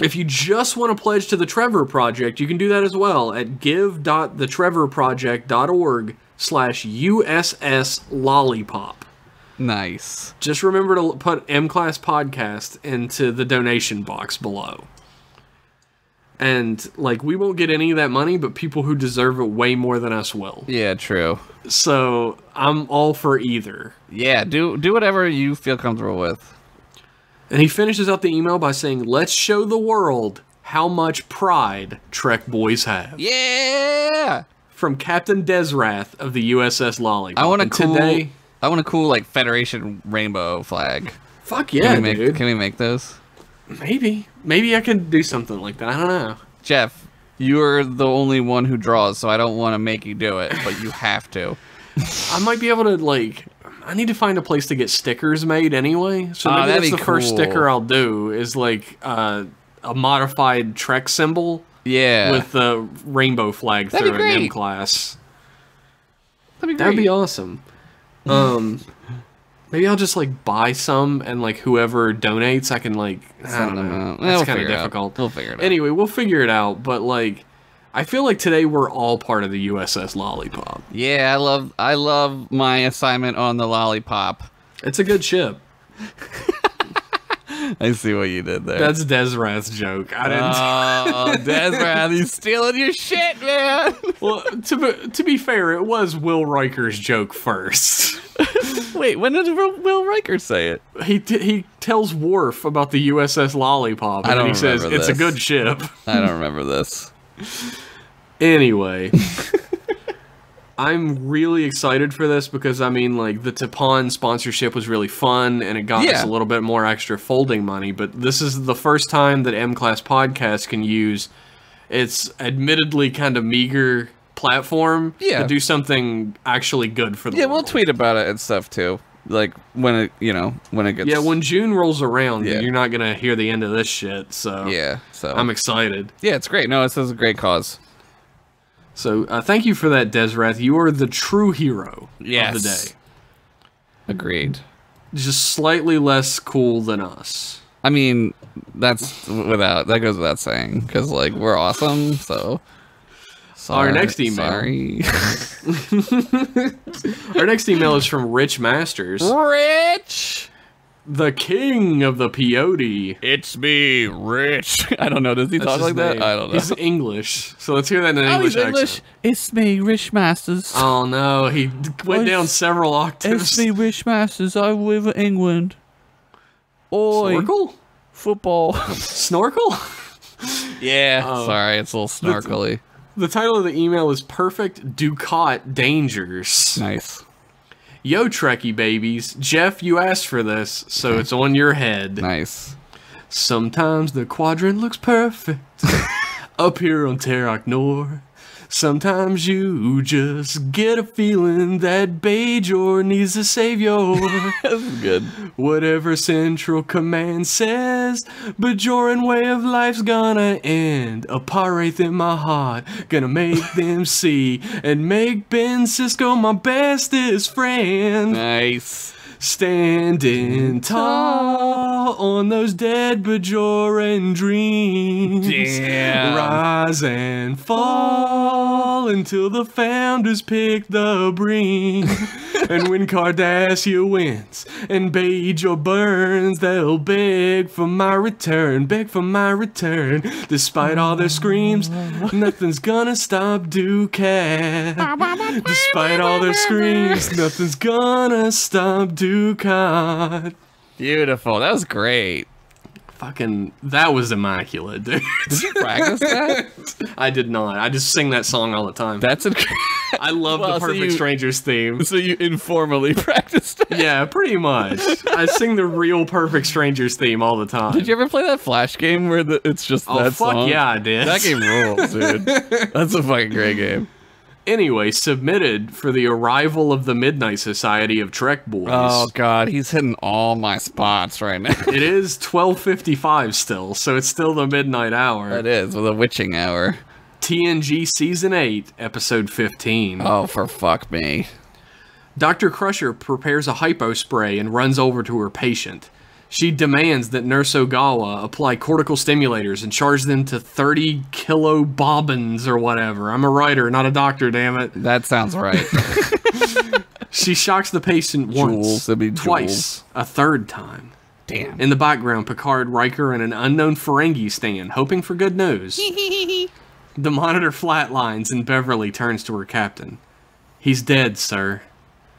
If you just want to pledge to the Trevor Project, you can do that as well at give.thetrevorproject.org/USS Lollipop. Nice. Just remember to put M-Class Podcast into the donation box below. And, like, we won't get any of that money, but people who deserve it way more than us will. Yeah, true. So, I'm all for either. Yeah, do whatever you feel comfortable with. And he finishes out the email by saying, let's show the world how much pride Trek boys have. Yeah! From Captain Desrath of the USS Lollipop. I want a cool, like, Federation rainbow flag. Fuck yeah, dude. Can we make those? Maybe. Maybe I can do something like that. I don't know. Jeff, you're the only one who draws, so I don't want to make you do it, but you have to. I might be able to, like... I need to find a place to get stickers made anyway. So maybe that's the first sticker I'll do is, like, a modified Trek symbol. Yeah. With the rainbow flag through an M-Class. That'd be awesome. Maybe I'll just, like, buy some, and, like, whoever donates, I can, like, I don't know. That's kind of difficult. We'll figure it out. Anyway, we'll figure it out, but, like, I feel like today we're all part of the USS Lollipop. Yeah, I love my assignment on the Lollipop. It's a good ship. I see what you did there. That's Desrath's joke. I didn't. Oh, Desrath, he's stealing your shit, man. Well, to be fair, it was Will Riker's joke first. Wait, when did Will Riker say it? He tells Worf about the USS Lollipop, and he says it's a good ship. I don't remember this. Anyway, I'm really excited for this because, I mean, like, the Tapon sponsorship was really fun, and it got us a little bit more extra folding money, but this is the first time that M-Class Podcast can use its admittedly kind of meager platform to do something actually good for the world. We'll tweet about it and stuff, too. Like, when it gets... Yeah, when June rolls around, you're not going to hear the end of this shit, so... Yeah, so... I'm excited. Yeah, it's great. No, this is a great cause. So, thank you for that, Desrath. You are the true hero of the day. Agreed. Just slightly less cool than us. I mean, that goes without saying, because, like, we're awesome, so... Our next email. Sorry. Our next email is from Rich Masters. Rich! The king of the peyote. It's me, Rich. I don't know. Does he talk like that? I don't know. He's English. So let's hear that in an English accent. It's me, Rich Masters. Oh no, he went down several octaves. It's me, Rich Masters. I live in England. Oi. Snorkel? Football. Snorkel? Yeah. Sorry, it's a little snarkly. The title of the email is Perfect Ducat Dangers. Nice. Yo, Trekkie babies. Jeff, you asked for this, so it's on your head. Nice. Sometimes the quadrant looks perfect. Up here on Terok Nor. Sometimes you just get a feeling that Bajor needs a savior. That's good. Whatever Central Command says, Bajoran way of life's gonna end. A Parath in my heart, gonna make them see, and make Ben Sisko my bestest friend. Nice. Standing tall on those dead Bajoran dreams. Damn. Rise and fall until the founders pick the brink. And when Cardassia wins and Bajor burns, they'll beg for my return, beg for my return. Despite all their screams, nothing's gonna stop Dukat. Despite all their screams, nothing's gonna stop Dukat. Beautiful. That was great. Fucking, that was immaculate, dude. Did you practice that? I did not. I just sing that song all the time. That's a. I love Well, the so Perfect you- Strangers theme. So you informally practiced it? Yeah, pretty much. I sing the real Perfect Strangers theme all the time. Did you ever play that Flash game where it's just Oh, that fuck song? yeah, I did. That game rules, dude. That's a fucking great game. Anyway, submitted for the arrival of the Midnight Society of Trek Boys. Oh god, he's hitting all my spots right now. It is 12:55 still, so it's still the midnight hour. That is, with a witching hour. TNG Season 8, Episode 15. Oh, for fuck me. Dr. Crusher prepares a hypo spray and runs over to her patient. She demands that Nurse Ogawa apply cortical stimulators and charge them to 30 kilobobbins or whatever. I'm a writer, not a doctor, damn it. That sounds right. She shocks the patient once, Joules, that'd be twice, a third time. Damn. In the background, Picard, Riker, and an unknown Ferengi stand, hoping for good news. The monitor flatlines and Beverly turns to her captain. He's dead, sir.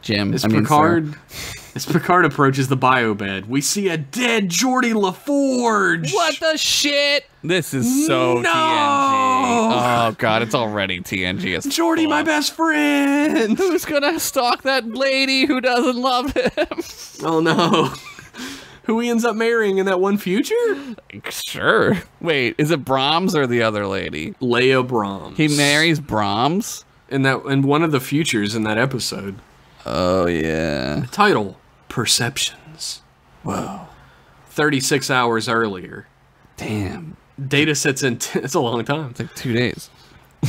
Jim, As I mean, Picard, sir. as Picard approaches the biobed, we see a dead Geordie LaForge. What the shit? This is so No! TNG. Oh god, it's already TNG as Geordie, my fuck. best friend. Who's gonna stalk that lady who doesn't love him? Oh no. Who he ends up marrying in that one future? Sure. Wait, is it Brahms or the other lady? Leia Brahms. He marries Brahms? in one of the futures in that episode. Oh, yeah. Title: Perceptions. Whoa. 36 hours earlier. Damn. Data sits in... It's a long time. It's like 2 days.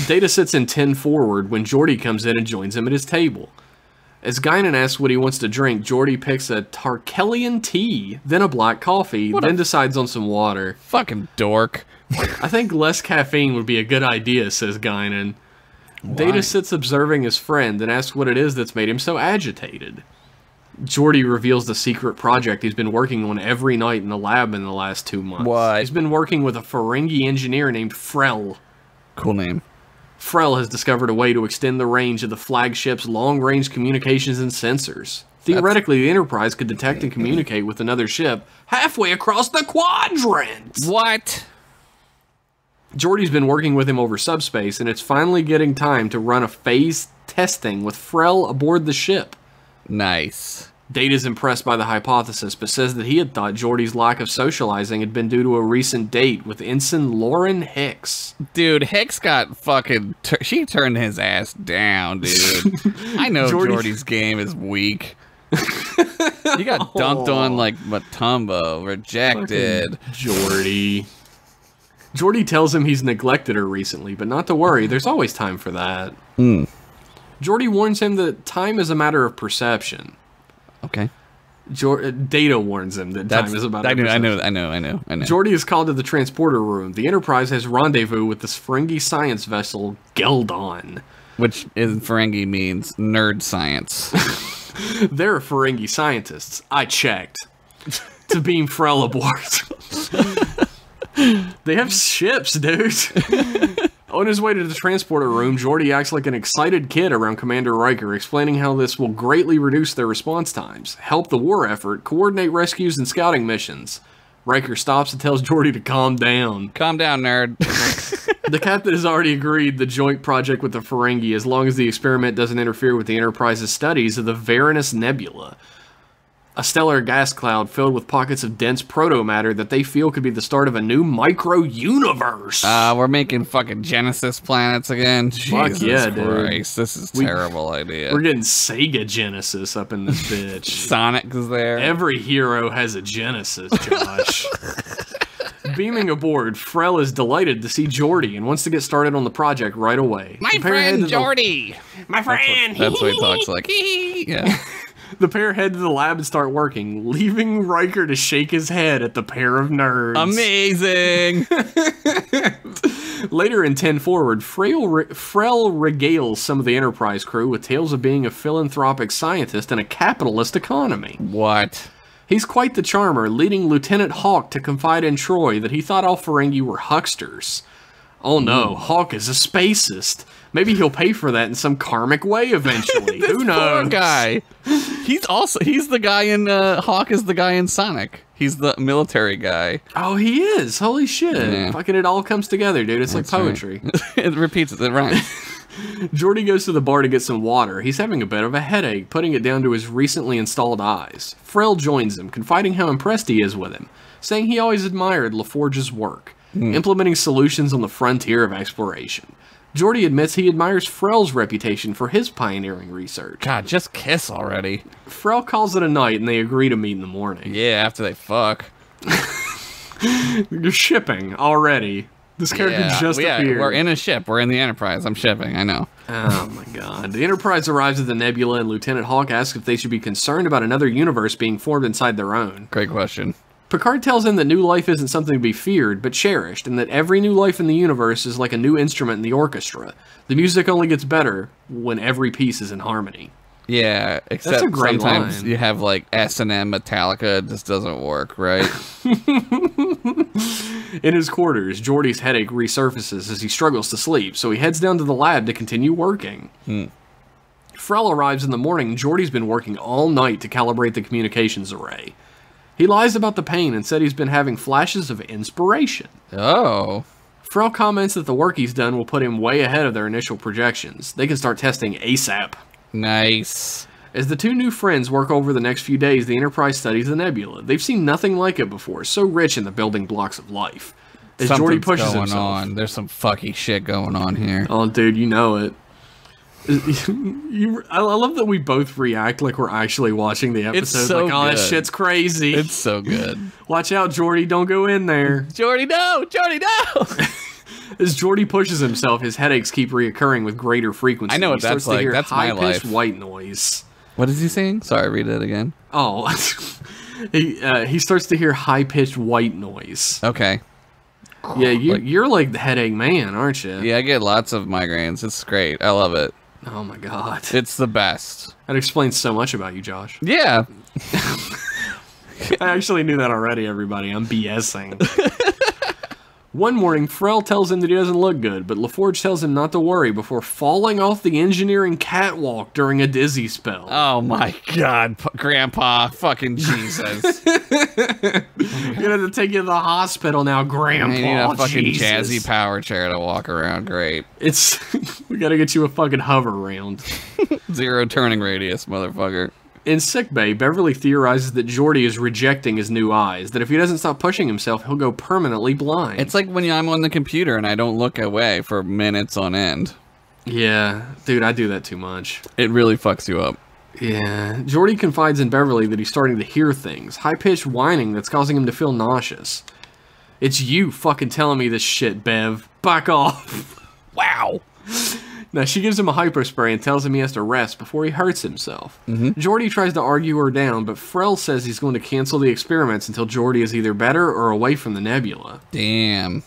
Data sits in 10 forward when Geordi comes in and joins him at his table. As Guinan asks what he wants to drink, Geordi picks a Tarkelian tea, then a black coffee, then decides on some water. Fucking dork. I think less caffeine would be a good idea, says Guinan. Data sits observing his friend and asks what it is that's made him so agitated. Geordi reveals the secret project he's been working on every night in the lab in the last 2 months. What? He's been working with a Ferengi engineer named Frel. Cool name. Frel has discovered a way to extend the range of the flagship's long-range communications and sensors. Theoretically, the Enterprise could detect and communicate with another ship halfway across the quadrant! What? Geordi's been working with him over subspace, and it's finally getting time to run a phased testing with Frel aboard the ship. Nice. Data's impressed by the hypothesis, but says that he had thought Geordi's lack of socializing had been due to a recent date with Ensign Lauren Hicks. Dude, Hicks got fucking... she turned his ass down, dude. I know Geordi- Geordi's game is weak. He got dunked on like Matumbo. Rejected. Geordi. Geordi tells him he's neglected her recently, but not to worry, there's always time for that. Geordi warns him that time is a matter of perception. Okay. Data warns him that time is about I know. perception. Geordi is called to the transporter room. The Enterprise has rendezvous with this Ferengi science vessel, Geldon. Which in Ferengi means nerd science. They're Ferengi scientists. I checked. To beam Frel aboard. They have ships, dude. On his way to the transporter room, Geordi acts like an excited kid around Commander Riker, explaining how this will greatly reduce their response times, help the war effort, coordinate rescues and scouting missions. Riker stops and tells Geordi to calm down. Calm down, nerd. The captain has already agreed the joint project with the Ferengi as long as the experiment doesn't interfere with the Enterprise's studies of the Varanus Nebula. a stellar gas cloud filled with pockets of dense proto-matter that they feel could be the start of a new micro-universe. We're making fucking Genesis planets again. Fuck Jesus yeah, dude. Christ, this is a terrible idea. We're getting Sega Genesis up in this bitch. Sonic is there. Every hero has a Genesis, Josh. Beaming aboard, Frel is delighted to see Geordi and wants to get started on the project right away. My friend Geordi! My friend! That's what he talks like. Yeah. The pair head to the lab and start working, leaving Riker to shake his head at the pair of nerds. Amazing! Later in 10 Forward, Frel regales some of the Enterprise crew with tales of being a philanthropic scientist in a capitalist economy. What? He's quite the charmer, leading Lieutenant Hawk to confide in Troy that he thought all Ferengi were hucksters. Oh no, Hawk is a spacist. Maybe he'll pay for that in some karmic way eventually. Who knows? Poor guy. He's the guy in Hawk is the guy in Sonic. He's the military guy. Oh, he is. Holy shit. Yeah. Fucking it all comes together, dude. It's That's like poetry. Right. It repeats it, right? Geordi goes to the bar to get some water. He's having a bit of a headache, putting it down to his recently installed eyes. Frel joins him, confiding how impressed he is with him, saying he always admired LaForge's work, implementing solutions on the frontier of exploration. Geordi admits he admires Frel's reputation for his pioneering research. God, just kiss already. Frel calls it a night and they agree to meet in the morning. Yeah, after they fuck. You're shipping already. This character just appeared. We're in a ship. We're in the Enterprise. I'm shipping. I know. Oh my god. The Enterprise arrives at the Nebula and Lieutenant Hawk asks if they should be concerned about another universe being formed inside their own. Great question. Picard tells him that new life isn't something to be feared, but cherished, and that every new life in the universe is like a new instrument in the orchestra. The music only gets better when every piece is in harmony. Yeah, except That's a great sometimes line. you have like S&M Metallica. It just doesn't work, right? In his quarters, Geordi's headache resurfaces as he struggles to sleep, so he heads down to the lab to continue working. Frel arrives in the morning. Geordi's been working all night to calibrate the communications array. He lies about the pain and said he's been having flashes of inspiration. Oh. Frel comments that the work he's done will put him way ahead of their initial projections. They can start testing ASAP. Nice. As the two new friends work over the next few days, the Enterprise studies the nebula. They've seen nothing like it before, so rich in the building blocks of life. As Geordi pushes going himself. on. There's some fucky shit going on here. Oh, dude, you know it. I love that we both react like we're actually watching the episode. It's so like, oh, that good. shit's crazy. It's so good. Watch out, Geordi. Don't go in there. Geordi, no! Geordi, no! As Geordi pushes himself, his headaches keep reoccurring with greater frequency. I know what He starts that's like. to hear That's my high-pitched life. white noise. What is he saying? Sorry, read it again. Oh, he starts to hear high-pitched white noise. Okay. Yeah, you're like the headache man, aren't you? Yeah, I get lots of migraines. It's great. I love it. Oh my god. It's the best. That explains so much about you, Josh. Yeah. I actually knew that already, everybody. I'm BSing. One morning, Frel tells him that he doesn't look good, but LaForge tells him not to worry before falling off the engineering catwalk during a dizzy spell. Oh my god, Grandpa. Fucking Jesus. You're gonna have to take you to the hospital now, Grandpa. I need a fucking Jesus. jazzy power chair to walk around. Great. We gotta get you a fucking hover round. 0 turning radius, motherfucker. In sickbay, Beverly theorizes that Geordi is rejecting his new eyes, that if he doesn't stop pushing himself, he'll go permanently blind. It's like when I'm on the computer and I don't look away for minutes on end. Yeah, dude, I do that too much. It really fucks you up. Yeah, Geordi confides in Beverly that he's starting to hear things, high-pitched whining that's causing him to feel nauseous. It's you fucking telling me this shit, Bev. Back off. Wow. Now, she gives him a hypospray and tells him he has to rest before he hurts himself. Geordi tries to argue her down, but Frel says he's going to cancel the experiments until Geordi is either better or away from the nebula. Damn.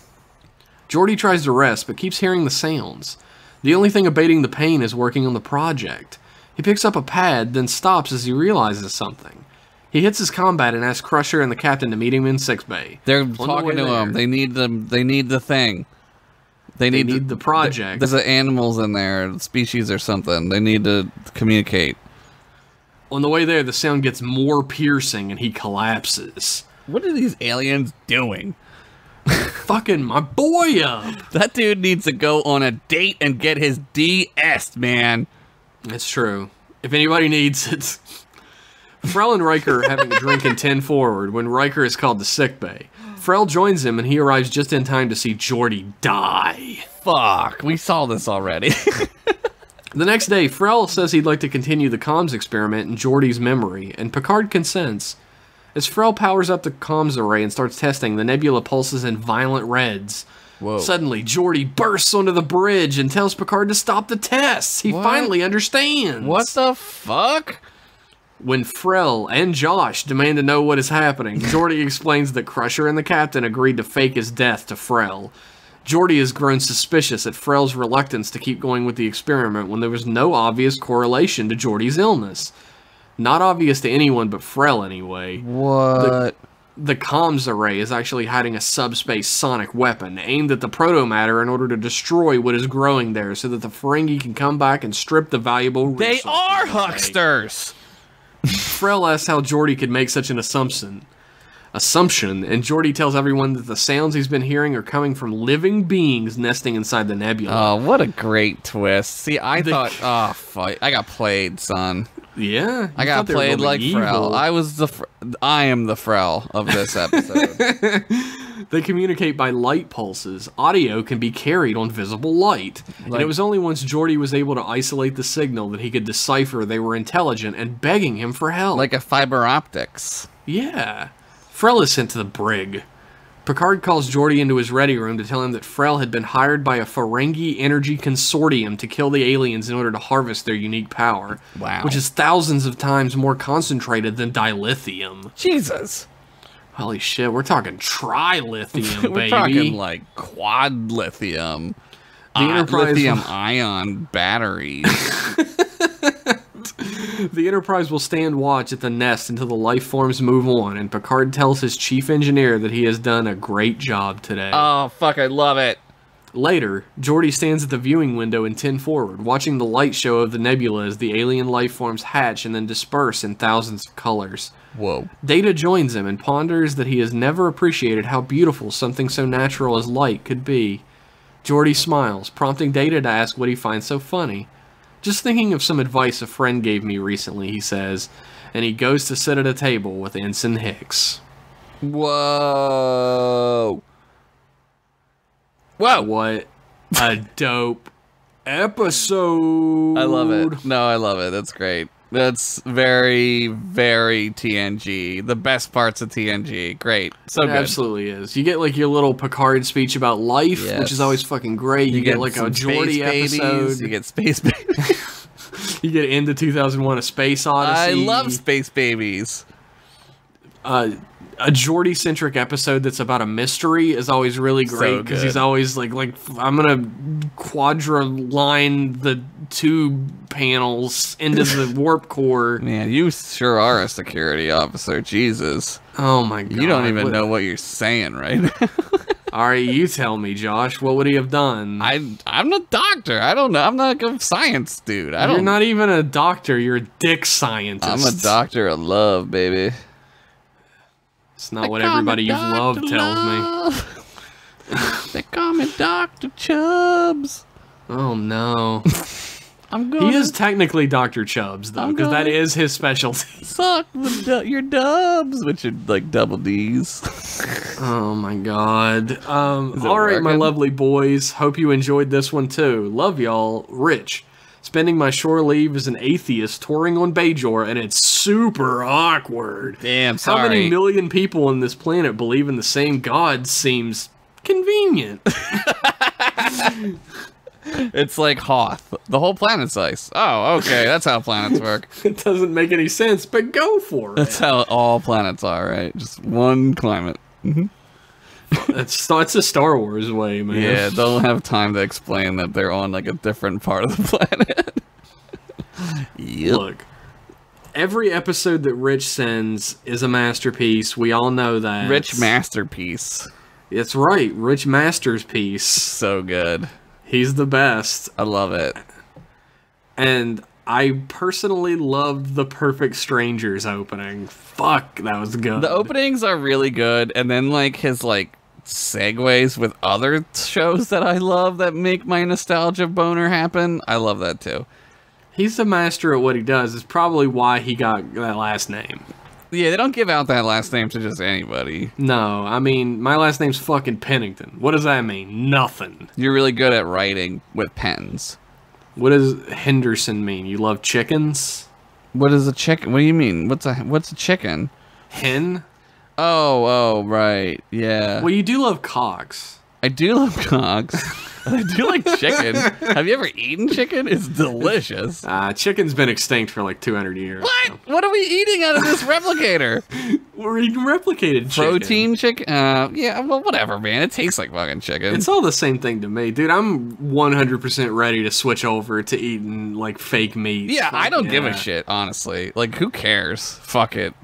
Geordi tries to rest, but keeps hearing the sounds. The only thing abating the pain is working on the project. He picks up a pad, then stops as he realizes something. He hits his combat and asks Crusher and the captain to meet him in sickbay. They're talking to him. They need the thing. They need the project. There's animals in there, species or something. They need to communicate. On the way there, the sound gets more piercing and he collapses. What are these aliens doing? Fucking my boy up! That dude needs to go on a date and get his DS, man. It's true. If anybody needs it. Frel and Riker are having a drink in 10 forward when Riker is called to sickbay. Frel joins him, and he arrives just in time to see Geordi die. Fuck, we saw this already. The next day, Frel says he'd like to continue the comms experiment in Geordi's memory, and Picard consents. As Frel powers up the comms array and starts testing, the nebula pulses in violent reds. Whoa. Suddenly, Geordi bursts onto the bridge and tells Picard to stop the tests. He finally understands. What the fuck? When Frel and Josh demand to know what is happening, Geordi explains that Crusher and the captain agreed to fake his death to Frel. Geordi has grown suspicious at Frel's reluctance to keep going with the experiment when there was no obvious correlation to Geordi's illness. Not obvious to anyone but Frel, anyway. What? The comms array is actually hiding a subspace sonic weapon aimed at the protomatter in order to destroy what is growing there so that the Ferengi can come back and strip the valuable resources. They are hucksters! Frel asks how Geordi could make such an assumption, and Geordi tells everyone that the sounds he's been hearing are coming from living beings nesting inside the nebula. Oh, what a great twist. See, I thought, oh, fuck, I got played, son. Yeah, I got played like Frel. I am the Frel of this episode. They communicate by light pulses. Audio can be carried on visible light. And it was only once Geordi was able to isolate the signal that he could decipher they were intelligent and begging him for help. Like a fiber optics. Yeah. Frel is sent to the brig. Picard calls Geordi into his ready room to tell him that Frel had been hired by a Ferengi energy consortium to kill the aliens in order to harvest their unique power. Wow. Which is thousands of times more concentrated than dilithium. Jesus. Holy shit, we're talking trilithium, baby. We're talking like quad lithium. The Enterprise lithium ion batteries. The Enterprise will stand watch at the nest until the life forms move on, and Picard tells his chief engineer that he has done a great job today. Oh, fuck, I love it. Later, Geordi stands at the viewing window in 10 forward, watching the light show of the nebula as the alien life forms hatch and then disperse in thousands of colors. Whoa. Data joins him and ponders that he has never appreciated how beautiful something so natural as light could be. Geordi smiles, prompting Data to ask what he finds so funny. Just thinking of some advice a friend gave me recently, he says, and he goes to sit at a table with Ensign Hicks. Whoa. Whoa. What a dope episode. I love it. No, I love it. That's great. That's very, very TNG. The best parts of TNG. Great. So it good. Absolutely is. You get like your little Picard speech about life, Yes. which is always fucking great. You get like a Geordi episode. You get space babies. You get into 2001: A Space Odyssey. I love space babies. A Geordi-centric episode that's about a mystery is always really great because he's always like I'm gonna quadra-line the tube panels into the warp core. Man, you sure are a security officer. Jesus. Oh my god. You don't even know what you're saying right now. All right, you tell me, Josh. What would he have done? I'm a doctor. I don't know. I'm not a science dude. You're not even a doctor. You're a dick scientist. I'm a doctor of love, baby. It's not what everybody you've loved tells me. They call me Dr. Chubbs. Oh no. He is technically Dr. Chubbs though, because that is his specialty. Suck your dubs, which are like double D's. Oh my god. All right, my lovely boys. Hope you enjoyed this one too. Love y'all. Rich. Spending my shore leave as an atheist touring on Bajor, and it's super awkward. Damn, sorry. How many million people on this planet believe in the same god seems convenient. It's like Hoth. The whole planet's ice. Oh, okay. That's how planets work. It doesn't make any sense, but go for it. That's how all planets are, right? Just one climate. Mm-hmm. It's a Star Wars way, man. Yeah, they'll have time to explain that they're on like a different part of the planet. Yep. Look, every episode that Rich sends is a masterpiece. We all know that. Rich masterpiece. It's right. Rich masterpiece. So good. He's the best. I love it. And I personally loved the Perfect Strangers opening. Fuck, that was good. The openings are really good, and then like his like segues with other shows that I love that make my nostalgia boner happen. I love that too. He's the master at what he does. It's probably why he got that last name. Yeah, they don't give out that last name to just anybody. No, I mean, my last name's fucking Pennington. What does that mean? Nothing. You're really good at writing with pens. What does Henderson mean? You love chickens? What is a chicken? What do you mean? What's a chicken? Hen? Oh, right. Yeah. Well, you do love cocks. I do love cocks. I do like chicken. Have you ever eaten chicken? It's delicious. Chicken's been extinct for like 200 years. What? So. What are we eating out of this replicator? We're eating replicated chicken. Protein chicken? Yeah, well, whatever, man. It tastes like fucking chicken. It's all the same thing to me. Dude, I'm 100% ready to switch over to eating like fake meat. Yeah, I don't give a shit, honestly. Like, who cares? Fuck it.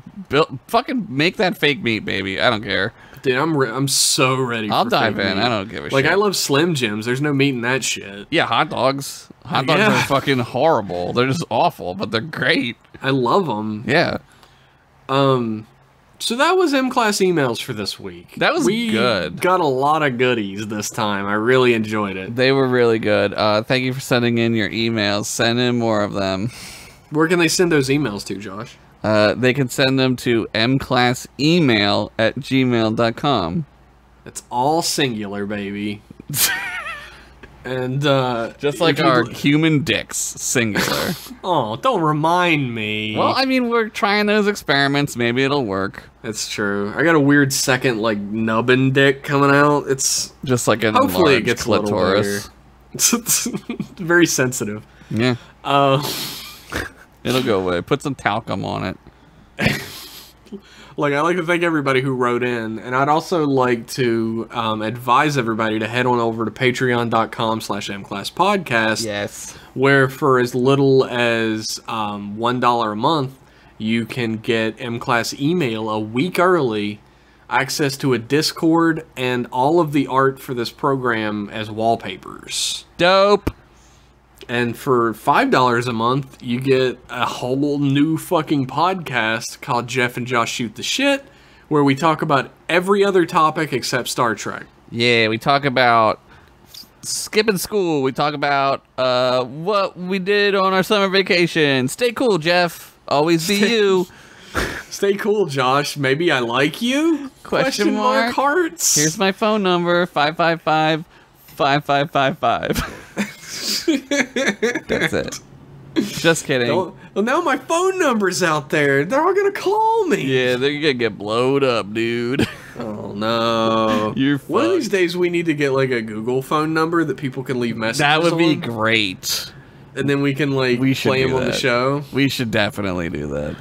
Fucking make that fake meat, baby. I don't care. Dude, I'm so ready. I'll for dive fake in. meat. I don't give a shit. Like, I love Slim Jims. There's no meat in that shit. Yeah, hot dogs. Hot dogs are fucking horrible. They're just awful, but they're great. I love them. Yeah. So that was M-Class emails for this week. That was we good. Got a lot of goodies this time. I really enjoyed it. They were really good. Thank you for sending in your emails. Send in more of them. Where can they send those emails to, Josh? They can send them to mclassemail@gmail.com. It's all singular, baby. And just like our human dicks, singular. Oh, don't remind me. Well, I mean, we're trying those experiments. Maybe it'll work. That's true. I got a weird second like nubbin dick coming out. It's just like an hopefully it enlarged gets clitoris. It's very sensitive. Yeah. It'll go away. Put some talcum on it. Like, I like to thank everybody who wrote in, and I'd also like to advise everybody to head on over to patreon.com/mclasspodcast. Yes. Where for as little as $1 a month, you can get M-Class email a week early, access to a Discord, and all of the art for this program as wallpapers. Dope. And for $5 a month, you get a whole new fucking podcast called Jeff and Josh Shoot the Shit, where we talk about every other topic except Star Trek. Yeah, we talk about skipping school. We talk about what we did on our summer vacation. Stay cool, Jeff. Always be you. Stay cool, Josh. Maybe I like you? Question mark hearts. Here's my phone number, 555-5555. That's it. Just kidding. Well, now my phone number's out there. They're all gonna call me. Yeah, they're gonna get blowed up, dude. Oh no. You're One of fucked. these days we need to get like a Google phone number that people can leave messages That would be on, great. and then we can like We should play them do on the that. show. We should definitely do that.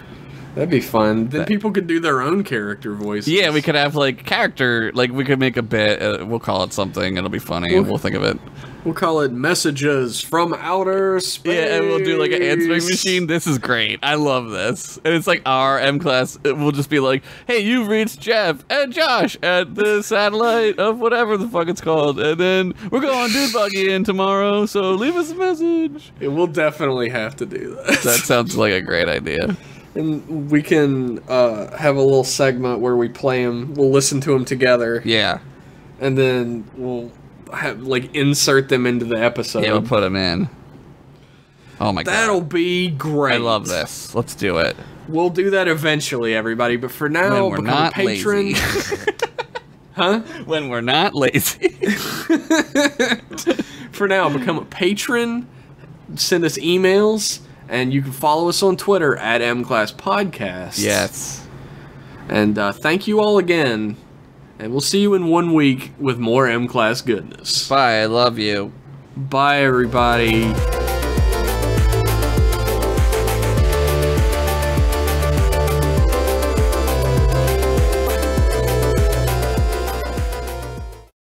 That'd be fun. Then people could do their own character voices. Yeah, we could have like character, like we could make a bit. We'll call it something. It'll be funny, and we'll think of it. We'll call it Messages from Outer Space. Yeah, and we'll do like an answering machine. This is great. I love this. And it's like our M-Class. It will just be like, hey, you've reached Jeff and Josh at the satellite of whatever the fuck it's called. And then we're going dude buggy in tomorrow, so leave us a message. It will definitely have to do that. That sounds like a great idea. And we can have a little segment where we play them. We'll listen to them together. Yeah. And then we'll have, like, insert them into the episode. Yeah, we'll put them in. Oh my god. That'll be great. I love this. Let's do it. We'll do that eventually, everybody. But for now, When we're become not a patron. lazy. Huh? When we're not lazy. For now, become a patron. Send us emails. And you can follow us on Twitter at MClassPodcast. Yes. And thank you all again. And we'll see you in 1 week with more M-Class goodness. Bye. I love you. Bye, everybody.